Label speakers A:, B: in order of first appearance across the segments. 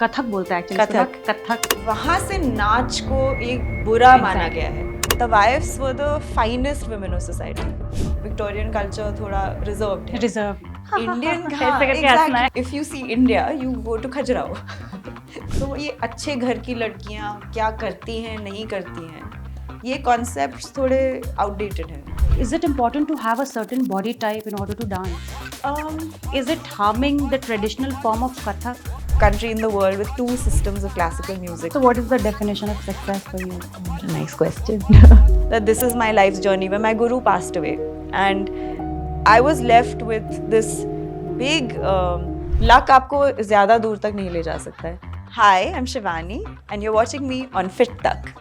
A: कथक बोलते हैं एक्चुअली
B: कथक।
A: कथक।
B: वहाँ से नाच को एक बुरा माना गया है। The wives were the finest women of society. Victorian culture थोड़ा reserved है।
A: रिजर्व
B: Indian
A: ऐसे करके हंसना है।
B: exactly. If you see India, you go to Khajuraho. तो ये अच्छे घर की लड़कियाँ क्या करती हैं नहीं करती हैं, ये concepts थोड़े outdated हैं।
A: Is it important to have a certain body type in order to dance? Is it harming the traditional form of Kathak?
B: Country in the world with 2 systems of classical music.
A: So what is the definition of success for you?
B: Nice question. That this is my life's journey where my guru passed away and I was left with this big luck आपको ज़्यादा दूर तक नहीं ले जा सकता है. Hi, I'm Shivani and you're watching me on Fit Tak.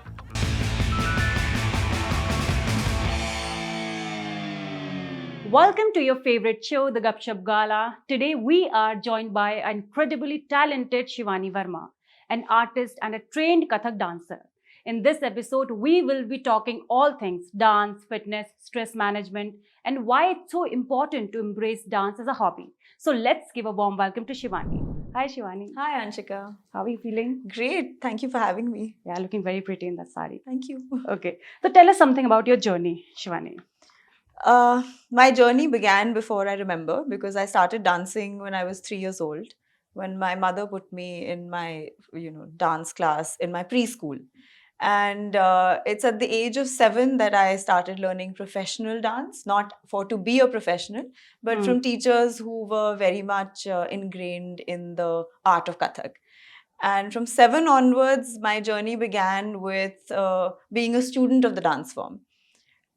A: Welcome to your favorite show, The Gupshup Gala. Today we are joined by an incredibly talented Shivani Verma, an artist and a trained Kathak dancer. In this episode, we will be talking all things dance, fitness, stress management, and why it's so important to embrace dance as a hobby. So let's give a warm welcome to Shivani. Hi Shivani.
B: Hi Anshika.
A: How are you feeling?
B: Great. Thank you for having me.
A: Yeah, looking very pretty in that sari.
B: Thank you.
A: Okay. So tell us something about your journey, Shivani.
B: My journey began before I remember because I started dancing when I was 3 years old, when my mother put me in my, dance class in my preschool. And it's at the age of 7 that I started learning professional dance, not for to be a professional, but from teachers who were very much ingrained in the art of Kathak. And from 7 onwards, my journey began with being a student of the dance form.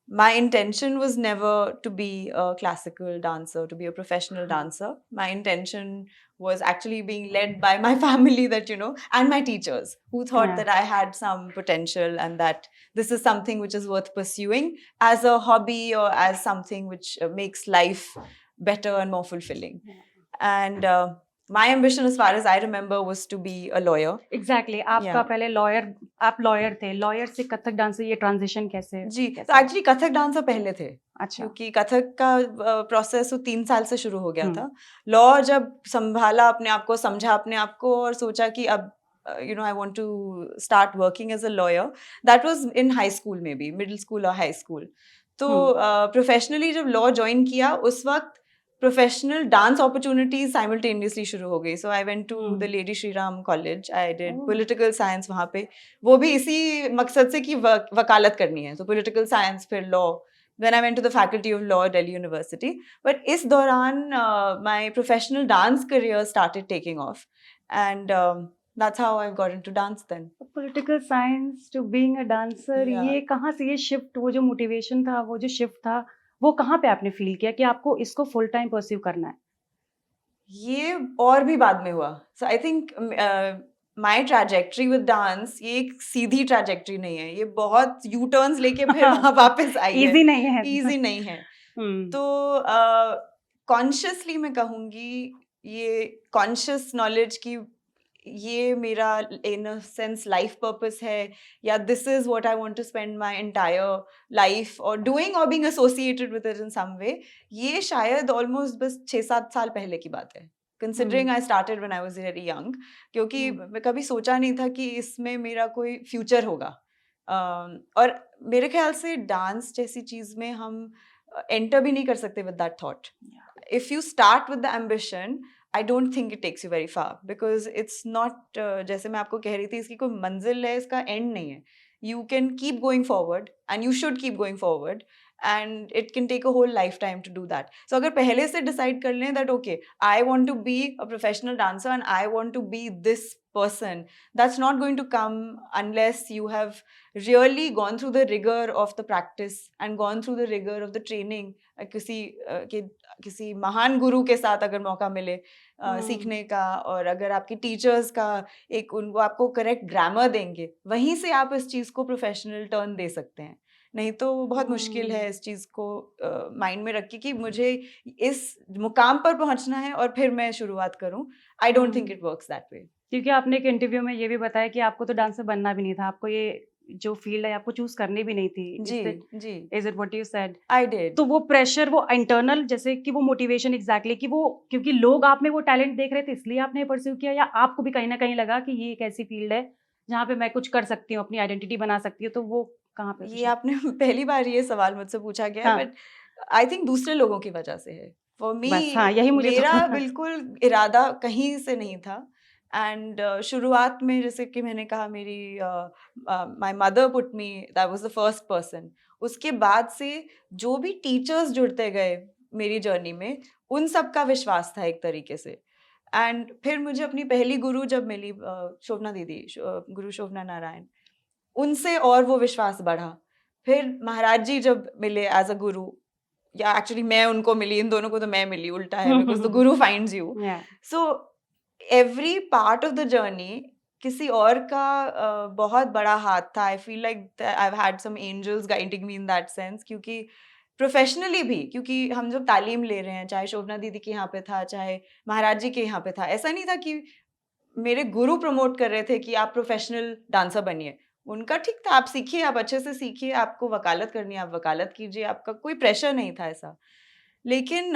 B: My intention was never to be a classical dancer, to be a professional dancer. My intention was actually being led by my family and my teachers who thought that I had some potential and that this is something which is worth pursuing as a hobby or as something which makes life better and more fulfilling. And my ambition, as far as I remember, was to be a lawyer.
A: Exactly. आपका पहले lawyer थे. Lawyer से Kathak dance ये transition कैसे?
B: जी, तो actually Kathak dancer पहले थे.
A: अच्छा.
B: क्योंकि कथक का प्रोसेस 3 साल से शुरू हो गया था. लॉ जब संभाला अपने आप को, समझा अपने आप को और सोचा कि अब I want to start working as a lawyer. That was in high school maybe, middle school or high school. तो professionally जब law join किया उस वक्त professional dance opportunities simultaneously शुरू हो गई. So I went to the Lady Shri Ram College. I did political science वहाँ पे. वो भी इसी मकसद से कि वकालत करनी है. So political science फिर law. Then I went to the Faculty of Law at Delhi University. But इस दौरान my professional dance career started taking off. And that's how I got into dance then.
A: Political science to being a dancer, ये कहाँ से ये shift, वो जो motivation था, वो जो shift था, वो कहाँ पे आपने feel किया कि आपको इसको full time pursue करना है?
B: ये और भी बाद में हुआ. So I think my trajectory with dance ये एक सीधी trajectory नहीं है. ये बहुत U-turns लेके फिर वहाँ वापस आई है.
A: Easy नहीं है.
B: Easy नहीं है. तो consciously मैं कहूँगी ये conscious knowledge की ये मेरा in a sense life purpose है या this is what I want to spend my entire life or doing or being associated with it in some way, ये शायद almost बस 6-7 साल पहले की बात है. Considering I started when I was very young, क्योंकि मैं कभी सोचा नहीं था कि इसमें मेरा कोई future होगा. और मेरे ख्याल से डांस जैसी चीज में हम enter भी नहीं कर सकते with that thought. If you start with the ambition, I don't think it takes you very far because it's not जैसे मैं आपको कह रही थी इसकी कोई मंजिल है, इसका end नहीं है. You can keep going forward and you should keep going forward and it can take a whole lifetime to do that. So अगर पहले से decide कर लें that okay, I want to be a professional dancer and I want to be this person, that's not going to come unless you have really gone through the rigor of the practice and gone through the rigor of the training. किसी महान गुरु के साथ अगर मौका मिले सीखने का और अगर आपके टीचर्स का एक उनको आपको करेक्ट ग्रामर देंगे, वहीं से आप इस चीज़ को प्रोफेशनल टर्न दे सकते हैं. नहीं तो बहुत मुश्किल है इस चीज़ को माइंड में रख के कि मुझे इस मुकाम पर पहुंचना है और फिर मैं शुरुआत करूं. I don't think it works that way.
A: क्योंकि आपने एक इंटरव्यू में ये भी बताया कि आपको तो डांसर बनना भी नहीं था, आपको ये जो फील्ड है आपको चूज करनी भी नहीं थी,
B: जी जी
A: is it what you said?
B: I did
A: तो वो प्रेशर, वो इंटरनल, जैसे कि वो मोटिवेशन एग्जैक्टली कि वो क्योंकि लोग आप में वो टैलेंट देख रहे थे इसलिए आपने परस्यू किया, या आपको भी कहीं ना कहीं लगा कि ये एक ऐसी फील्ड है जहाँ पे मैं कुछ कर सकती हूँ, अपनी आइडेंटिटी बना सकती हूँ, तो वो कहाँ पे
B: ये
A: था?
B: आपने पहली बार ये सवाल मुझसे पूछा गया है,
A: हाँ,
B: बट आई थिंक दूसरे लोगों की वजह से है। फॉर मी
A: बस हाँ, यही मुझे
B: मेरा
A: तो
B: बिल्कुल इरादा कहीं से नहीं था। एंड शुरुआत में जैसे कि मैंने कहा, मेरी my mother put me, that was the first person. उसके बाद से जो भी टीचर्स जुड़ते गए मेरी जर्नी में, उन सब का विश्वास था एक तरीके से। एंड फिर मुझे अपनी पहली गुरु जब मिली, शोभना दीदी, गुरु शोभना नारायण, उनसे और वो विश्वास बढ़ा। फिर महाराज जी जब मिले एज अ गुरु, या एक्चुअली मैं उनको मिली, इन दोनों को तो मैं मिली, उल्टा है, because the guru finds you.
A: या
B: so every part of the journey किसी और का बहुत बड़ा हाथ था। I feel like I have had some angels guiding me in that sense, क्योंकि प्रोफेशनली भी, क्योंकि हम जब तालीम ले रहे हैं, चाहे शोभना दीदी के यहाँ पे था, चाहे महाराज जी के यहाँ पे था, ऐसा नहीं था कि मेरे गुरु प्रमोट कर रहे थे कि आप प्रोफेशनल डांसर बनिए। उनका ठीक था, आप सीखिए, आप अच्छे से सीखिए, आपको वकालत करनी है आप वकालत कीजिए, आपका कोई प्रेशर नहीं था ऐसा। लेकिन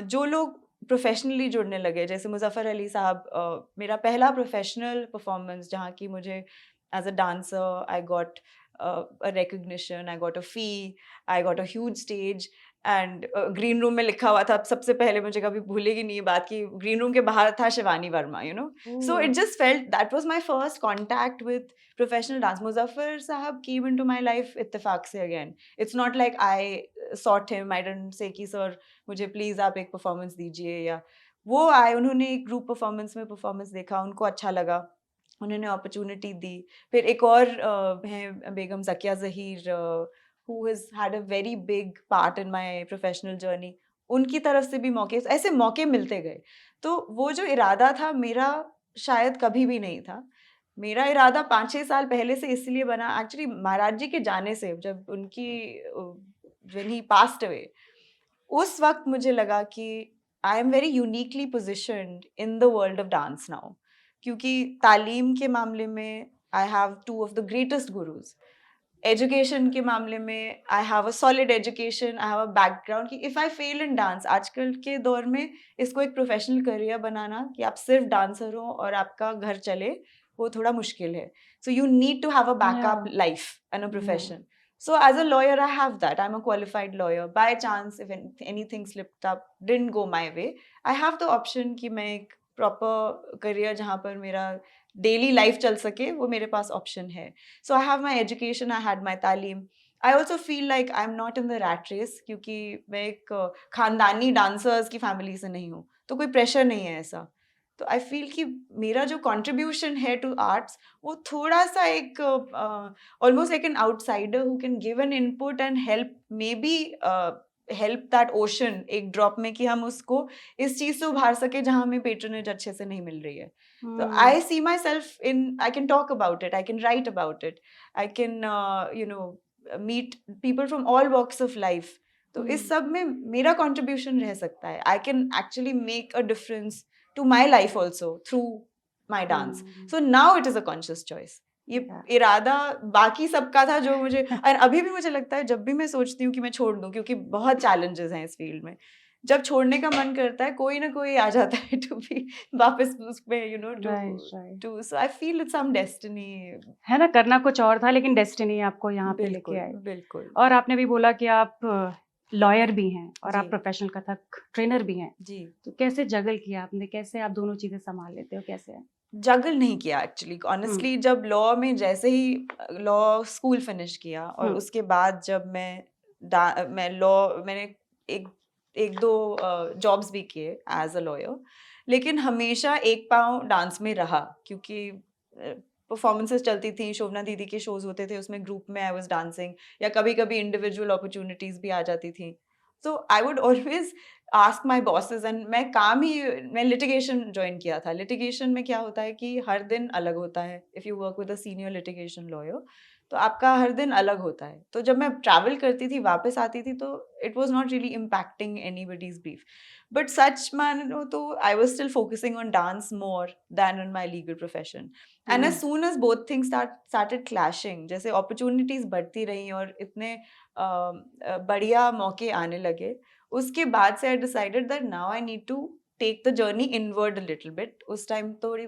B: जो लोग प्रोफेशनली जुड़ने लगे, जैसे मुज़फ़्फ़र अली साहब, मेरा पहला प्रोफेशनल परफॉर्मेंस जहाँ की मुझे as a dancer I got a recognition, I got a fee, I got a huge stage. And green room में लिखा हुआ था, सबसे पहले मुझे कभी भूलेगी नहीं ये बात, कि ग्रीन रूम के बाहर था Shivani Verma, you know. So it just felt that was my first contact with professional dance. Muzaffar Sahab came into my life ittifaq se again. It's not like I sought him. I didn't say कि sir मुझे please आप एक performance दीजिए, या वो आए, उन्होंने एक group performance में performance देखा, उनको अच्छा लगा, उन्होंने opportunity दी। फिर एक और है बेगम Zakia Zaheer, who has had a very big part in my professional journey. उनकी तरफ से भी मौके, ऐसे मौके मिलते गए। तो वो जो इरादा था मेरा, शायद कभी भी नहीं था। मेरा इरादा 5-6 साल पहले से इसलिए बना, एक्चुअली महाराज जी के जाने से, जब उनकी व्हेन ही पास्ड अवे, उस वक़्त मुझे लगा कि I am very uniquely positioned in the world of dance now, क्योंकि तालीम के मामले में I have 2 of the greatest gurus. Education के मामले में I have a solid education, I have a background, कि if I fail in dance, आजकल के दौर में इसको एक प्रोफेशनल करियर बनाना, कि आप सिर्फ डांसर हो और आपका घर चले, वो थोड़ा मुश्किल है। So you need to have a backup
A: Yeah.
B: Life and a
A: Yeah.
B: Profession. So as a lawyer, I have that. I'm a qualified lawyer. By chance, if anything slipped up, didn't go my way, I have the option कि मैं एक proper career जहाँ पर मेरा daily life चल सके, वो मेरे पास option है। So I have my education, I had my तालीम। I also feel like I'm not in the rat race, क्योंकि मैं एक खानदानी dancers की family से नहीं हूँ, तो कोई pressure नहीं है ऐसा। तो आई फील कि मेरा जो कंट्रीब्यूशन है टू आर्ट्स, वो थोड़ा सा एक almost like an outsider who can give an input and help, maybe help that ocean एक ड्रॉप में, कि हम उसको इस चीज से उभार सके जहाँ हमें पेट्रोनेज अच्छे से नहीं मिल रही है। तो I see myself in, I can talk about it, I can write about it, I can you know meet people from all walks of life. तो इस सब में मेरा कंट्रीब्यूशन रह सकता है। I can actually make a difference to my life also through my dance. So now it is a conscious choice. ये इरादा बाकी सबका था जो मुझे, और अभी भी मुझे लगता है, जब भी मैं सोचती हूँ कि मैं छोड़ दूँ, क्योंकि बहुत चैलेंजेस हैं इस फील्ड में, जब छोड़ने का मन करता है, कोई ना कोई आ जाता है टू बी वापस उसमें, you know, to so I feel it's some destiny.
A: है ना, करना कुछ और था लेकिन डेस्टिनी आपको यहाँ पे लेके आई।
B: बिल्कुल।
A: और आपने भी बोला कि आप लॉयर भी हैं और आप
B: जी।
A: प्रोफेशनल कथक ट्रेनर भी हैं,
B: जी,
A: तो कैसे जगल किया आपने, कैसे आप दोनों चीजें संभाल लेते हो, कैसे है?
B: जगल नहीं किया एक्चुअली, ऑनेस्टली। जब लॉ में, जैसे ही लॉ स्कूल फिनिश किया, और उसके बाद जब मैं लॉ, मैंने एक एक दो जॉब्स भी किए एज अ लॉयर, लेकिन हमेशा एक पाँव डांस में रहा, क्योंकि परफॉर्मेंसेस चलती थी, शोभना दीदी के शोज होते थे, उसमें ग्रुप में आई वाज डांसिंग, या कभी कभी इंडिविजुअल अपॉर्चुनिटीज भी आ जाती थी। So I would always ask my bosses, and मैं लिटिगेशन ज्वाइन किया था। लिटिगेशन में क्या होता है कि हर दिन अलग होता है, if you work with a senior litigation lawyer, तो आपका हर दिन अलग होता है. तो जब मैं ट्रैवल करती थी, वापस आती थी, तो it was not really impacting anybody's brief. But सच मानो तो I was still focusing on dance more than on my legal profession. And as soon as both things started clashing, जैसे अपॉर्चुनिटीज बढ़ती रही और इतने बढ़िया मौके आने लगे, उसके बाद से I decided that now I need to take the journey inward little bit. उस टाइम थोड़ी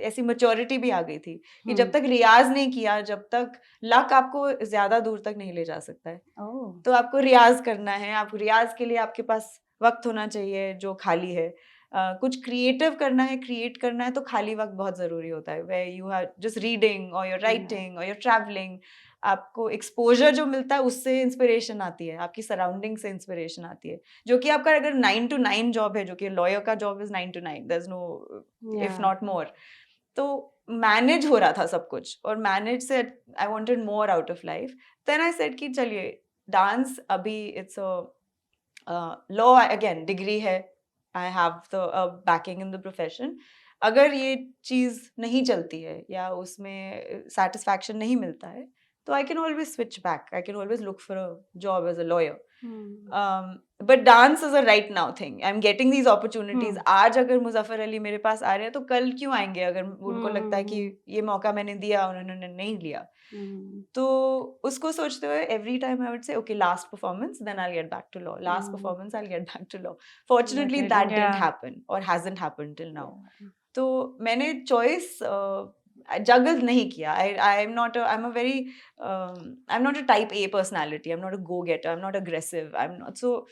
B: ऐसी मैच्योरिटी भी आ गई थी कि जब तक रियाज नहीं किया, जब तक लक आपको ज्यादा दूर तक नहीं ले जा सकता है. तो आपको रियाज करना है. आपको रियाज के लिए आपके पास वक्त होना चाहिए जो खाली है. कुछ क्रिएटिव करना है, क्रिएट करना है, तो खाली वक्त बहुत जरूरी होता है. Way you are just reading और योर राइटिंग और योर ट्रैवलिंग. आपको एक्सपोजर जो मिलता है उससे इंस्पिरेशन आती है, आपकी सराउंडिंग से इंस्पिरेशन आती है. जो कि आपका अगर 9 to 9 जॉब है, जो कि लॉयर का job is 9 to 9, there is no if not more. तो मैनेज हो रहा था सब कुछ, और मैनेज से I wanted more out of life. Then I said कि चलिए डांस अभी it's a law, again degree है, I have the backing in the profession. अगर ये चीज नहीं चलती है या उसमें सेटिस्फैक्शन नहीं मिलता है, तो I can always switch back. I can always look for a job as a lawyer. But dance is a right now thing. I am getting these opportunities. आज अगर मुजफ्फर अली मेरे पास आ रहे हैं, तो कल क्यों आएंगे अगर उनको लगता है कि ये मौका मैंने दिया, उन्होंने नहीं लिया. तो उसको सोचते हुए every time I would say okay, last performance, then I get back to law. Last performance, I get back to law. Fortunately that didn't happen और हैजंट हैपेंड टिल नाउ. तो मैंने चॉइस जगल नहीं किया. I am not I am a very I am not a type A personality. I am not a go getter. I am not aggressive. I am not. So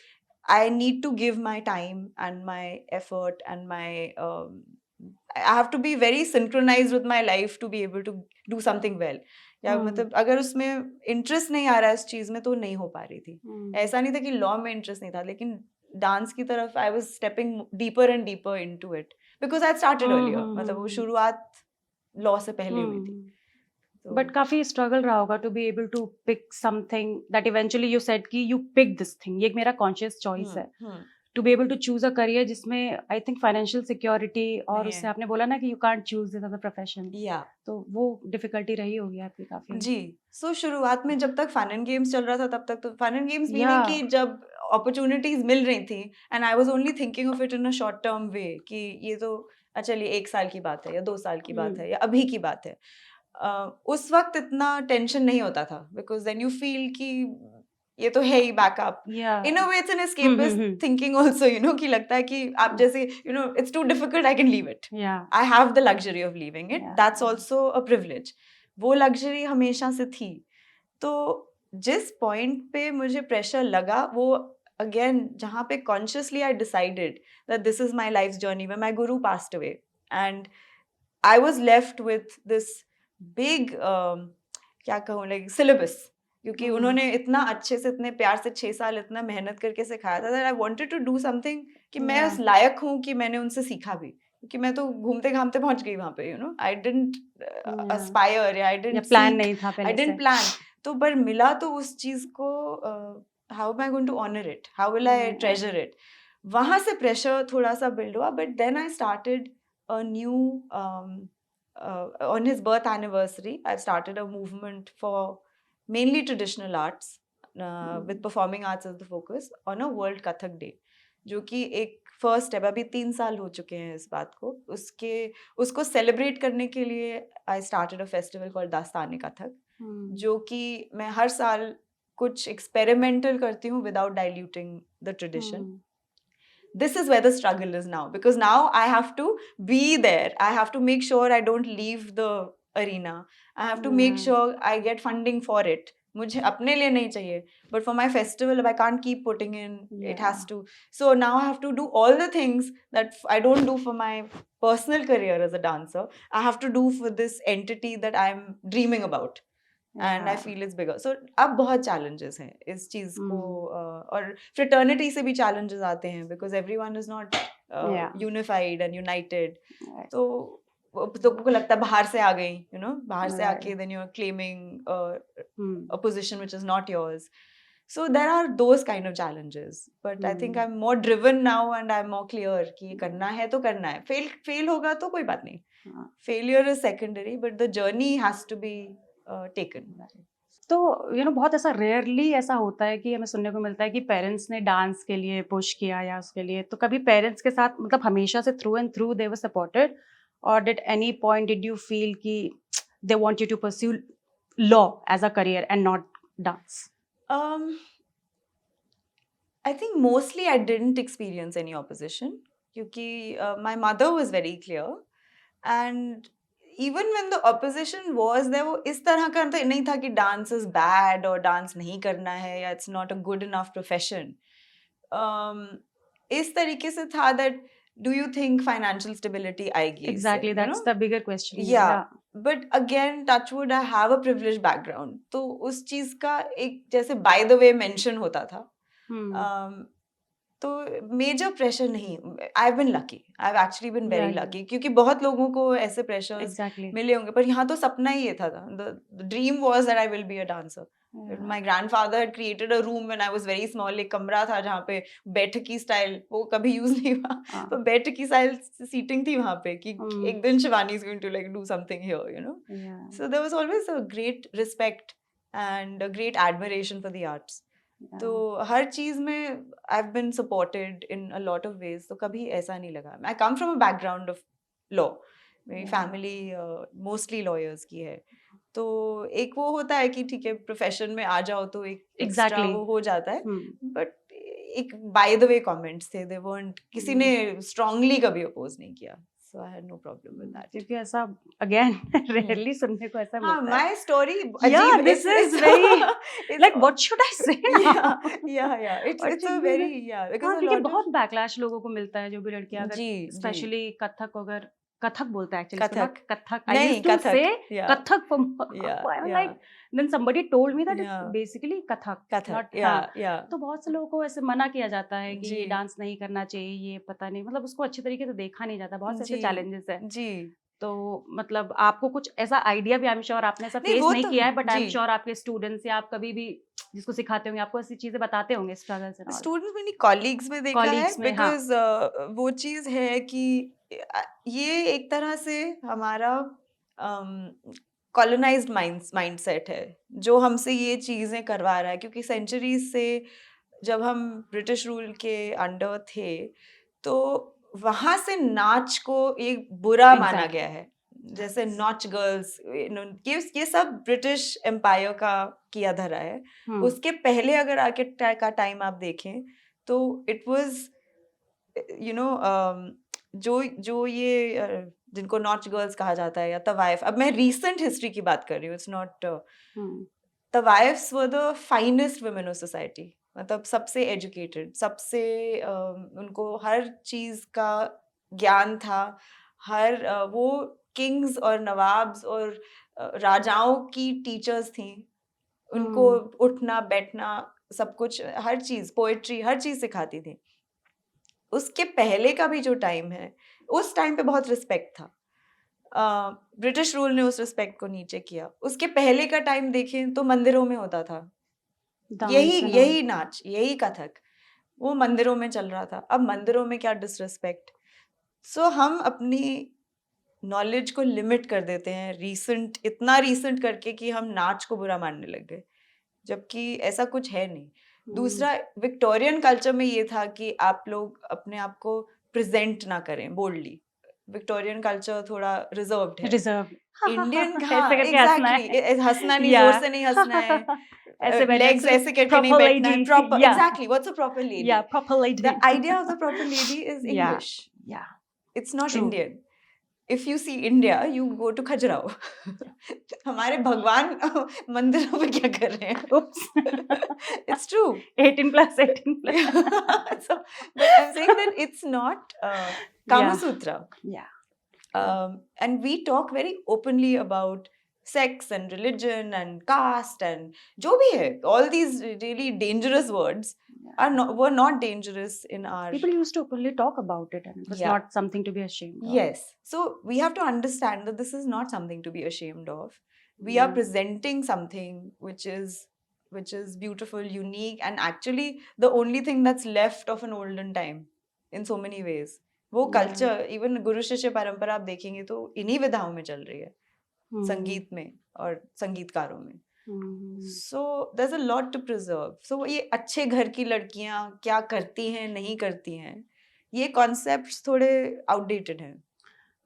B: I need to give my time and my effort and my I have to be very synchronized with my life to be able to do something well. या मतलब अगर उसमें interest नहीं आ रहा है इस चीज में, तो नहीं हो पा रही थी. ऐसा नहीं था कि लॉ में इंटरेस्ट नहीं था, लेकिन डांस की तरफ I was stepping deeper and deeper into it because I started earlier. मतलब वो शुरुआत लॉ से पहले हुई थी.
A: बट काफी स्ट्रगल रहा होगा to be able to pick something that eventually you said कि यू पिक दिस थिंग. ये मेरा कॉन्शियस चॉइस है to be able to choose a career जिसमें आई थिंक फाइनेंशियल सिक्योरिटी, और उससे आपने बोला ना कि you can't choose this as a profession. तो वो डिफिकल्टी रही होगी आपकी काफी.
B: जी. सो शुरुआत में जब तक फन एंड गेम्स चल रहा था, तब तक तो फन एंड गेम्स मीनिंग कि जब अपॉर्चुनिटीज मिल रही थी, and I was only thinking of it in a short term way कि ये तो चलिए 1 साल की बात है या 2 साल की बात है या अभी की बात है. उस वक्त इतना टेंशन नहीं होता था बिकॉज देन यू फील कि ये तो है ही backup. In a way it's an escapist thinking also, you know, कि लगता है कि आप जैसे you know it's too difficult, I can leave it. I have the luxury of leaving it. That's also a privilege. वो luxury हमेशा से थी. तो जिस पॉइंट पे मुझे प्रेशर लगा, वो अगेन जहाँ पे consciously I decided that this is my life journey, when my guru passed away and I was left with this big क्या कहूँ, लाइक सिलेबस. क्योंकि उन्होंने इतना अच्छे से, इतने प्यार से 6 साल इतना मेहनत करके सिखाया था that I wanted to do something कि मैं उस लायक हूँ कि मैंने उनसे सीखा भी. क्योंकि मैं तो घूमते घामते पहुंच गई वहां पे. You know, I didn't aspire या आई डिडंट
A: प्लान नहीं था पहले
B: आई डिडंट प्लान. तो पर मिला तो उस चीज को how am I going to honour it, how will I treasure it. वहां से प्रेशर थोड़ा सा बिल्ड हुआ. But then I started a new on his birth anniversary, I've started a movement for mainly traditional arts with performing arts as the focus on a World Kathak Day, जो कि एक first step. अभी 3 साल हो चुके हैं इस बात को. उसको सेलिब्रेट करने के लिए I started a festival called Dastan-e Kathak, जो कि मैं हर साल कुछ एक्सपेरिमेंटल करती हूँ without diluting the tradition. This is where the struggle is now, because now I have to be there. I have to make sure I don't leave the arena. I have to make sure I get funding for it. मुझे अपने लिए नहीं चाहिए, but for my festival I can't keep putting in. It has to. So now I have to do all the things that I don't do for my personal career as a dancer. I have to do for this entity that I'm dreaming about. And I feel it's bigger. So अब बहुत challenges हैं इस चीज को. और fraternity से भी challenges आते हैं because everyone is not unified and United. तो को लगता है बाहर से आ गई, यू नो, बाहर से आके then you are claiming a position which is not yours. So there are those kind of challenges, but I think I'm more driven now and I'm more clear कि करना है तो करना है. fail होगा तो कोई बात नहीं. Failure is secondary, but the journey has to be taken.
A: तो बहुत ऐसा रेयरली ऐसा होता है कि हमें सुनने को मिलता है कि पेरेंट्स ने डांस के लिए पुश किया या उसके लिए, तो कभी पेरेंट्स के साथ मतलब हमेशा से through and through they were supported, और did any point did you feel कि they want you to pursue law as a career and not dance?
B: Um, I think mostly I didn't experience any opposition क्योंकि my mother was very clear and even when the opposition was there वो इस तरह का तो नहीं था कि dance is bad और dance नहीं करना है या it's not a good enough profession. इस तरीके से था that do you think financial stability आएगी इससे,
A: Exactly,
B: you
A: that's
B: know?
A: the bigger question.
B: Yeah. But again, touchwood, I have a privileged background. तो उस चीज का एक जैसे by the way mention होता था.
A: Hmm.
B: तो मेजर प्रेशर नहीं. I've been lucky. I've actually been very
A: Yeah,
B: lucky. क्योंकि बहुत लोगों को ऐसे pressures
A: exactly.
B: मिले होंगे. पर यहाँ तो सपना ही ये था. The dream was that I will be a dancer.
A: Yeah.
B: My grandfather had created a room when I was very small. एक कमरा था जहाँ पे बैठकी स्टाइल वो कभी यूज नहीं हुआ.
A: हाँ.
B: तो बैठकी स्टाइल सीटिंग थी वहाँ पे कि
A: Hmm.
B: एक दिन Shivani is going to like do something here, you know.
A: Yeah.
B: So there was always a great respect and a great admiration for the arts.
A: Yeah.
B: तो हर चीज में I've been supported in a lot of ways. तो कभी ऐसा नहीं लगा. I come from a background of law. मेरी
A: Yeah.
B: Family mostly lawyers की है. तो एक वो होता है कि ठीक है प्रोफेशन में आ जाओ तो एक एक्स्ट्रा
A: Exactly.
B: वो हो जाता है.
A: Hmm.
B: बट एक बाय द वे कमेंट्स थे. दे weren't किसी ने स्ट्रांगली कभी अपोज नहीं किया. So I had no problem with that.
A: क्योंकि ऐसा again rarely सुनने को ऐसा
B: हाँ,
A: मिलता है.
B: my story
A: Yeah,
B: अजीब.
A: this is
B: it's
A: very
B: it's
A: like what should I say now?
B: yeah. It's
A: और
B: a
A: चीज़ें-
B: very because
A: हाँ,
B: a
A: क्योंकि
B: lot
A: बहुत
B: of
A: बैकलैश लोगों को मिलता है जो भी लड़कियां अगर
B: जी
A: स्पेशली कथक अगर कथक बोलता है एक्चुअली
B: कथक.
A: कथक आई
B: नहीं,
A: यूज्ड टू
B: कथक,
A: से
B: yeah.
A: Kathak for
B: Yeah,
A: I am
B: yeah.
A: Like then somebody told me that it's
B: Yeah.
A: Basically Kathak
B: Kathak,
A: not
B: yeah.
A: तो बहुत से लोगों को ऐसे मना किया जाता है कि ये
B: जी.
A: डांस नहीं करना चाहिए, ये पता नहीं मतलब उसको अच्छी तरीके से देखा नहीं जाता, बहुत से ऐसे
B: जी.
A: चैलेंजेस है.
B: जी.
A: तो मतलब आपको कुछ ऐसा आइडिया भी आई एम श्योर आपने ऐसा
B: नहीं,
A: फेस
B: वो
A: नहीं
B: तो-
A: किया है, बट आई एम
B: जी.
A: श्योर आपके स्टूडेंट्स या आप कभी भी जिसको सिखाते होंगे आपको ऐसी चीजें बताते होंगे स्ट्रगल्स एंड ऑल.
B: स्टूडेंट्स में नहीं कॉलीग्स में देखा है
A: Colleagues में, हाँ.
B: बिकॉज वो चीज है कि ये एक तरह से हमारा कॉलोनाइज्ड माइंडसेट है जो हमसे ये चीजें करवा रहा है क्योंकि सेंचुरीज से जब हम ब्रिटिश रूल के अंडर थे तो वहां से नाच को एक बुरा माना
A: Exactly.
B: गया है. जैसे नॉच गर्ल्स ये सब ब्रिटिश एम्पायर का किया धरा है.
A: Hmm.
B: उसके पहले अगर आके का टाइम आप देखें तो इट वाज यू नो जो ये जिनको नॉच गर्ल्स कहा जाता है या तवाइफ. अब मैं रीसेंट हिस्ट्री की बात कर रही हूँ. It's not
A: Hmm.
B: Tawaifs were the finest women of society. मतलब सबसे एजुकेटेड, सबसे उनको हर चीज का ज्ञान था. हर वो किंग्स और नवाब्स और राजाओं की टीचर्स थी. उनको उठना बैठना सब कुछ हर चीज पोएट्री हर चीज सिखाती थी. उसके पहले का भी जो टाइम है उस टाइम पे बहुत रिस्पेक्ट था. ब्रिटिश रूल ने उस रिस्पेक्ट को नीचे किया. उसके पहले का टाइम देखें तो मंदिरों में होता था यही नाच यही कथक. वो मंदिरों में चल रहा था. अब मंदिरों में क्या डिसरिस्पेक्ट. सो हम अपनी नॉलेज को लिमिट कर देते हैं रीसेंट इतना रीसेंट करके कि हम नाच को बुरा मानने लग गए जबकि ऐसा कुछ है नहीं. दूसरा विक्टोरियन कल्चर में ये था कि आप लोग अपने आप को प्रेजेंट ना करें बोल्डली. विक्टोरियन कल्चर थोड़ा रिजर्व्ड है.
A: रिजर्व
B: इंडियन
A: ऐसे करके हंसना है.
B: एग्जैक्टली हंसना नहीं
A: Yeah.
B: जोर से नहीं हंसना है.
A: ऐसे बैठना
B: लेग्स ऐसे करके नहीं
A: proper
B: बैठना है.
A: lady.
B: Proper
A: Yeah.
B: Exactly what's a proper lady.
A: Yeah, proper lady.
B: The idea of the proper lady is
A: Yeah.
B: English.
A: Yeah.
B: It's not
A: True.
B: Indian. If you see India, you go to Khajuraho. हमारे भगवान मंदिरों में क्या कर रहे हैं?
A: Oops.
B: It's true.
A: 18 plus 18 plus.
B: So, but I'm saying that it's not Kama
A: Yeah.
B: Sutra.
A: Yeah.
B: And we talk very openly about sex and religion and caste and जो भी है. All these really dangerous words were not dangerous in our
A: People used to openly talk about it and it was
B: Yeah.
A: not something to be ashamed of.
B: Yes. So we have to understand that this is not something to be ashamed of. We are
A: Yeah.
B: presenting something which is beautiful, unique, and actually the only thing that's left of an olden time in so many ways. वो
A: Yeah.
B: Culture even गुरु शिष्य परंपरा आप देखेंगे तो इन्हीं विधाओं में चल रही है.
A: Hmm.
B: संगीत में और संगीतकारों में. सो there's a lot to preserve. So ये अच्छे घर की लड़कियां क्या करती हैं नहीं करती हैं, ये कॉन्सेप्ट्स थोड़े आउटडेटेड हैं.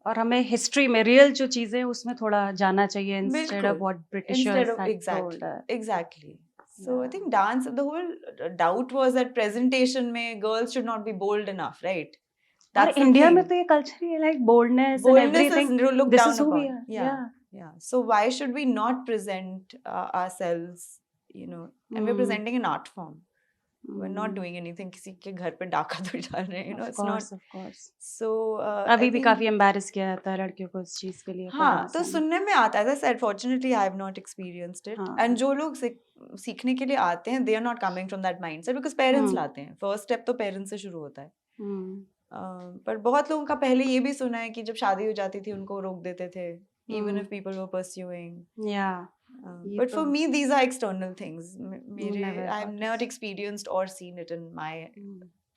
A: और हमें हिस्ट्री में रियल जो चीजें हैं उसमें थोड़ा जाना चाहिए इंस्टेड ऑफ
B: बिल्कुल.
A: What
B: Instead
A: Britishers
B: of
A: had told
B: exactly. So I
A: Yeah.
B: think dance, the whole doubt was that presentation में girls should not be bold enough, right?
A: और
B: That's the
A: इंडिया में
B: thing.
A: तो ये culture ही like boldness and
B: Boldness is
A: everything
B: looked
A: this
B: down
A: is who we
B: upon.
A: Are
B: Yeah. Yeah. So why should we not present ourselves, and we're presenting an art form. We're not doing anything किसी के घर पे डाका तो डाल रहे हैं, it's not.
A: Of course
B: So
A: अभी
B: I
A: भी
B: think,
A: काफी एम्बैरेस किया जाता है लड़कियों को इस चीज के लिए
B: हाँ,
A: parents
B: तो
A: हैं.
B: सुनने में आता है. As I said, fortunately I have not experienced it.
A: हाँ.
B: And जो लोग सीखने के लिए आते हैं, they are not coming from that mindset because parents लाते हैं. First step तो parents से शुरू होता है. पर बहुत लोगों का पहले ये भी सुना है कि जब शादी हो जाती थी उनको रोक देते थे, even if people were pursuing.
A: या ये
B: But
A: तो
B: for me these are external things. मेरे
A: never
B: I have
A: got
B: not
A: it.
B: experienced or seen it in my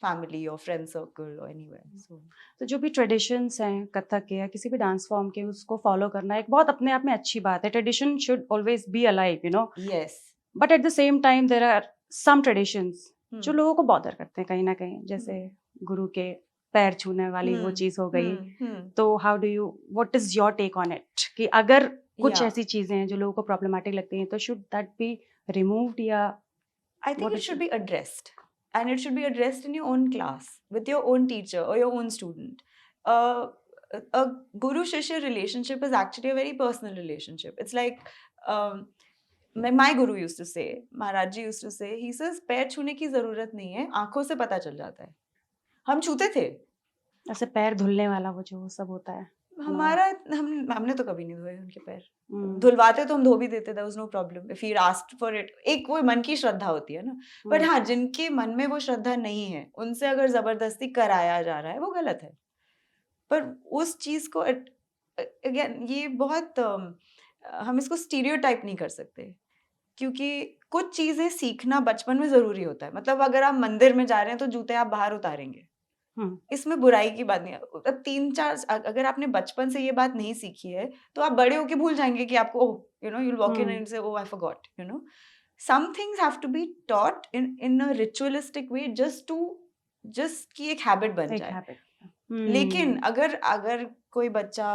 B: family or friend circle or anywhere. So
A: तो जो भी traditions हैं कथक के या किसी भी डांस फॉर्म के उसको फॉलो करना एक बहुत अपने आप में अच्छी बात है. Tradition should always be alive you know,
B: yes.
A: But at the same time there are some traditions जो
B: Hmm.
A: लोगों को बॉदर करते हैं कहीं ना कहीं, जैसे गुरु के पैर छूने वाली वो
B: Hmm.
A: चीज हो गई.
B: Hmm.
A: तो how do you, what is your take on it कि अगर कुछ
B: Yeah.
A: ऐसी चीजें हैं जो लोगों को प्रॉब्लमेटिक लगती हैं तो शुड दैट बी रिमूव्ड या
B: I think
A: What
B: it
A: is
B: should
A: it?
B: be addressed, and it should be addressed in your own class with your own teacher or your own student. A guru shishya relationship is actually a very personal relationship. It's like my guru used to say, Maharaj ji used to say, he says पैर छूने की जरूरत नहीं है, आंखों से पता चल जाता है. हम छूते थे.
A: ऐसे पैर धुलने वाला वो जो सब होता है.
B: हमारा हमने तो कभी नहीं धोए उनके पैर.
A: Hmm.
B: धुलवाते तो हम धो भी देते. There was no problem if he asked for it. एक वो मन की श्रद्धा होती है ना. पर हाँ, जिनके मन में वो श्रद्धा नहीं है, उनसे अगर जबरदस्ती कराया जा रहा है, वो गलत है. पर उस चीज को अगेन ये बहुत हम इसको स्टीरियोटाइप नहीं कर सकते, क्योंकि कुछ चीजें सीखना बचपन में जरूरी होता है. मतलब अगर आप मंदिर में जा रहे हैं तो जूते आप बाहर उतारेंगे, इसमें बुराई की बात नहीं है. अब 3-4 अगर आपने बचपन से ये बात नहीं सीखी है तो आप बड़े होके भूल जाएंगे कि आपको you'll walk in and say, oh, I forgot. Some things have to be taught in a ritualistic way just कि एक हैबिट बन
A: एक
B: जाए.
A: habit.
B: लेकिन अगर कोई बच्चा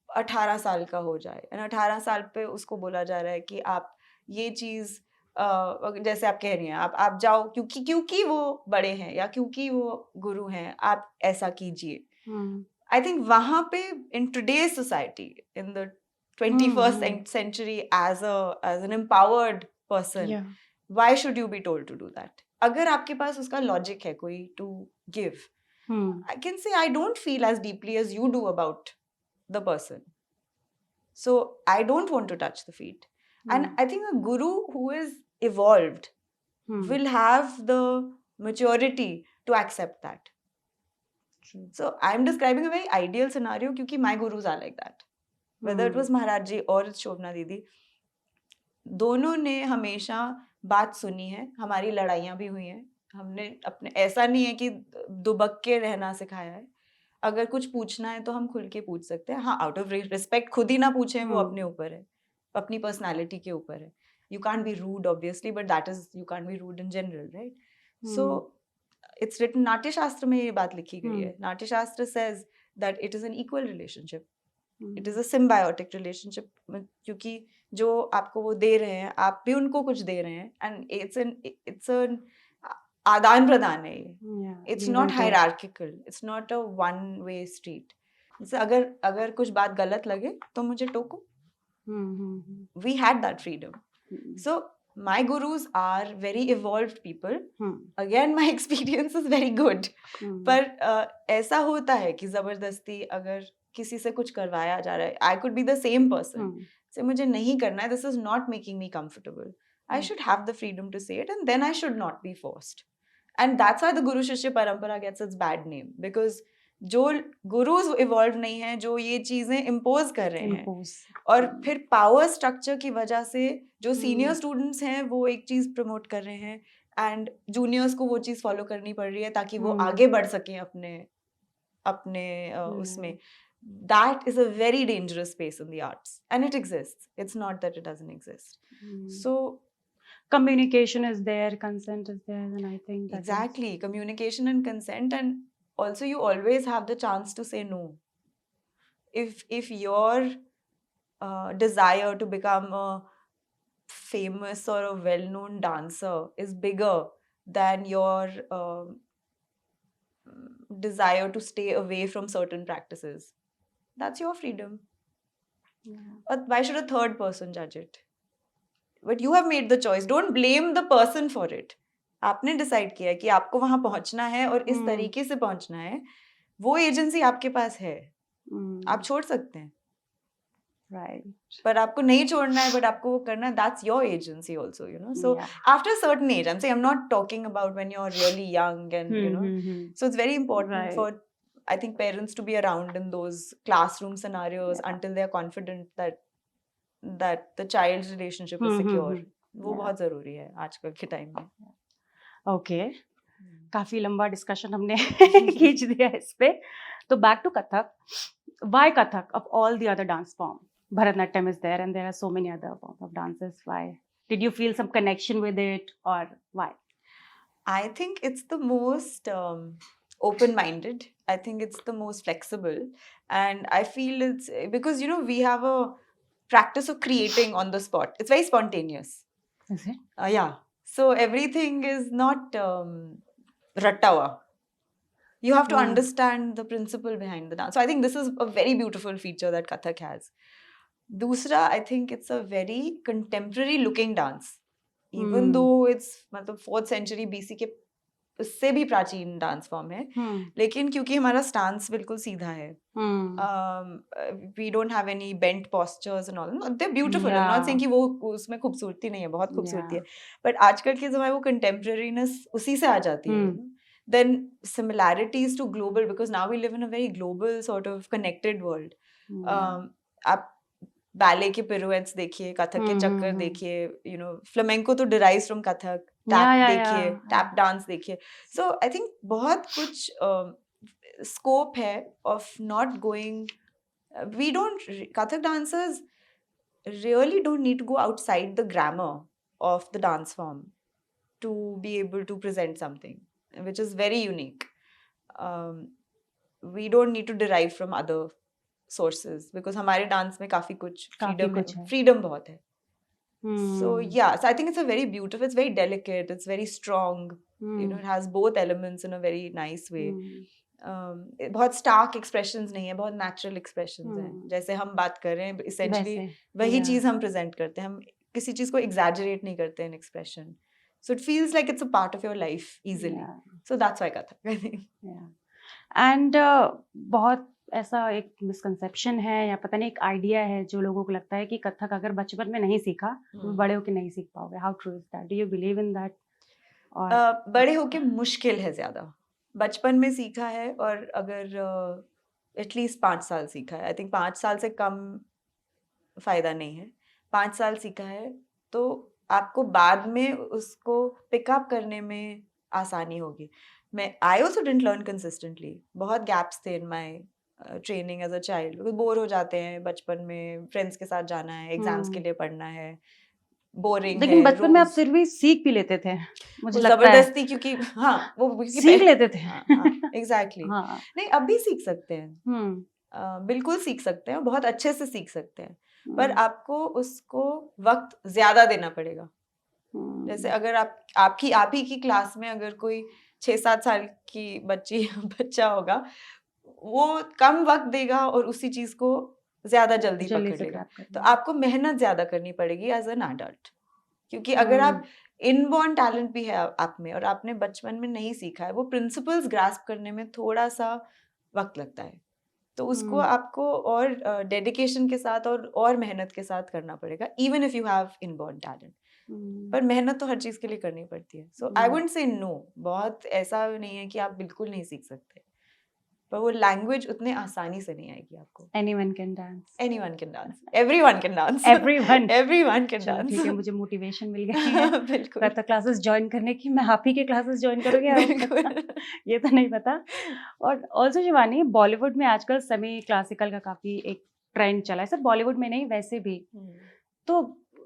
B: 18 साल का हो जाए और 18 साल पे उसको बोला जा रहा है कि आप ये चीज जैसे आप कह रही हैं, आप जाओ क्योंकि वो बड़े हैं या क्योंकि वो गुरु हैं, आप ऐसा कीजिए. आई थिंक वहां पे in today's society, in the 21st century, as an empowered person,
A: Yeah.
B: why should you be told to do that? अगर आपके पास उसका लॉजिक है कोई to give, I can say I don't feel as deeply as you do about the person. So I don't want to touch the feet. And I think a guru who is evolved will have the maturity to accept that.
A: True.
B: So I'm describing a very ideal scenario क्योंकि my gurus are like that. Whether it was Maharaj ji or Shobna Didi, दोनों ने हमेशा बात सुनी है. हमारी लड़ाइयाँ भी हुई हैं. हमने अपने ऐसा नहीं है कि दुबक के रहना सिखाया है. अगर कुछ पूछना है तो हम खुल के पूछ सकते हैं. हाँ, आउट ऑफ रिस्पेक्ट खुद ही ना पूछें, वो अपने ऊपर है, अपनी पर्सनालिटी के ऊपर है. You can't be rude obviously, but you can't be rude in general, right? So it's written, नाट्य शास्त्र में ये बात लिखी गई है. नाट्य शास्त्र says that it is an equal relationship. It is a symbiotic relationship, क्योंकि जो आपको वो दे रहे हैं आप भी उनको कुछ दे रहे हैं, and it's an आदान प्रदान है ये. It's not hierarchical. It's not a one way street. अगर कुछ बात गलत लगे तो मुझे टोको. We had that freedom. So my gurus are very evolved people. Again, my experience is very good. पर ऐसा होता है कि जबरदस्ती अगर किसी से कुछ करवाया जा रहा है, I could be the same person. से मुझे नहीं करना है, this is not making me comfortable. I should have the freedom to say it, and then I should not be forced. And that's why the Guru Shishya Parampara gets its bad name, because जो gurus evolve नहीं है, जो ये चीजें impose कर रहे हैं, और फिर पावर स्ट्रक्चर की वजह से जो सीनियर स्टूडेंट्स हैं वो एक चीज प्रमोट कर रहे हैं एंड जूनियर्स को वो चीज फॉलो करनी पड़ रही है ताकि वो आगे बढ़ सकें अपने उसमें. that is a very dangerous space in the arts, and it exists. It's not that it doesn't exist. So
A: communication is there, consent is there, and I think that is-
B: exactly, communication and consent, and also you always have the chance to say no. If your desire to become a famous or a well-known dancer is bigger than your desire to stay away from certain practices, that's your freedom.
A: Yeah.
B: But why should a third person judge it? But you have made the choice. Don't blame the person for it. आपने decide किया है कि आपको वहां पहुंचना है और इस तरीके से पहुंचना है. वो एजेंसी आपके पास है. आप छोड़ सकते हैं.
A: Right.
B: पर आपको नहीं छोड़ना है, but आपको वो करना है. That's your agency also, you know. So after a certain age, I'm saying, I'm not talking about when you're really young and you know. So it's very important for, I think, parents to be around in those classroom scenarios until they're confident that the child's relationship is secure. वो बहुत जरूरी है आजकल के time में.
A: Okay. काफी लंबा discussion हमने खींच दिया इस पे. तो back to Kathak. Why Kathak of all the other dance forms? Bharatanatyam is there and there are so many other forms of dances. Why? Did you feel some connection with it or why?
B: I think it's the most open-minded. I think it's the most flexible. And I feel it's because, you know, we have a practice of creating on the spot. It's very spontaneous.
A: Is it?
B: Yeah. So everything is not rattawa. You have to understand the principle behind the dance. So I think this is a very beautiful feature that Kathak has. Dusra, I think it's a very contemporary looking dance. Even though it's मतलब 4th century BC के उससे भी प्राचीन dance form है, लेकिन क्योंकि हमारा stance बिल्कुल सीधा है, we don't have any bent postures and all. No, they're beautiful. I'm not saying कि वो उसमें खूबसूरती नहीं है, बहुत खूबसूरती है, but आजकल के ज़माने वो contemporariness उसी से आ जाती है. Then similarities to global, because now we live in a very global sort of connected world. आप बैले के पिरुएट्स देखिए, कथक के चक्कर देखिए, you know, flamenco तो derives from कथक, tap देखिए, tap dance देखिए. So I think बहुत कुछ scope है of not going. We don't, Kathak dancers really don't need to go outside the grammar of the dance form to be able to present something, which is very unique. We don't need to derive from other sources because हमारे dance में काफी कुछ freedom बहुत है. So yeah, so I think it's a very beautiful, it's very delicate, it's very strong. You know, it has both elements in a very nice way. बहुत stark expressions नहीं है, बहुत natural expressions हैं. जैसे हम बात कर रहे हैं, essentially वही चीज हम present करते हैं. हम किसी चीज को exaggerate नहीं करते हैं in expression. So it feels like it's a part of your life easily. So that's why Kathak, I think.
A: And बहुत ऐसा एक मिसकंसेप्शन है या पता नहीं एक आइडिया है जो लोगों को लगता है कि कथक अगर बचपन में नहीं सीखा तो बड़े होके नहीं सीख पाओगे. How true is that? Do you believe in that? और
B: बड़े होके मुश्किल है ज्यादा. बचपन में सीखा है और अगर एटलीस्ट 5 साल सीखा है, आई थिंक 5 साल से कम फायदा नहीं है. 5 साल सीखा है तो आपको बाद में उसको पिकअप करने में आसानी होगी. I also didn't learn consistently. बहुत gaps थे in my training as a child. because bore हो जाते हैं बचपन में, फ्रेंड्स के साथ जाना है, एग्जाम्स के लिए पढ़ना है, बोरिंग है.
A: लेकिन बचपन में आप फिर भी सीख भी लेते थे, मुझे लगता है.
B: जबरदस्ती, क्योंकि हाँ वो
A: सीख लेते थे.
B: एग्जैक्टली. नहीं, अब भी सीख सकते हैं, बिल्कुल सीख सकते हैं, बहुत अच्छे से सीख सकते हैं, पर आपको उसको वक्त ज्यादा देना पड़ेगा. जैसे अगर आप ही की क्लास में अगर कोई 6-7 साल की बच्चा होगा, वो कम वक्त देगा और उसी चीज को ज्यादा जल्दी पकड़ लेगा. तो आपको मेहनत ज्यादा करनी पड़ेगी एज एन एडल्ट, क्योंकि अगर आप इनबॉर्न टैलेंट भी है आप में और आपने बचपन में नहीं सीखा है, वो प्रिंसिपल्स ग्रास्प करने में थोड़ा सा वक्त लगता है. तो उसको आपको और डेडिकेशन के साथ और मेहनत के साथ करना पड़ेगा, even if you have inborn talent. पर मेहनत तो हर चीज के लिए करनी पड़ती है. सो आई वुडंट से नो. बहुत ऐसा नहीं है कि आप बिल्कुल नहीं सीख सकते. पर वो लैंग्वेज उतने आसानी से नहीं आएगी आपको.
A: Anyone can dance.
B: Anyone can dance. Everyone can dance.
A: Everyone.
B: Everyone can
A: चलो
B: dance.
A: ठीक है, मुझे मोटिवेशन मिल गई है
B: बिल्कुल.
A: कथक क्लासेस ज्वाइन करने की. मैं आप ही के क्लासेस ज्वाइन करूँगी
B: बिल्कुल.
A: ये तो नहीं पता. और ऑल्सो शिवानी, बॉलीवुड में आजकल सेमी क्लासिकल का काफी एक ट्रेंड चला है, सिर्फ बॉलीवुड में नहीं वैसे भी. तो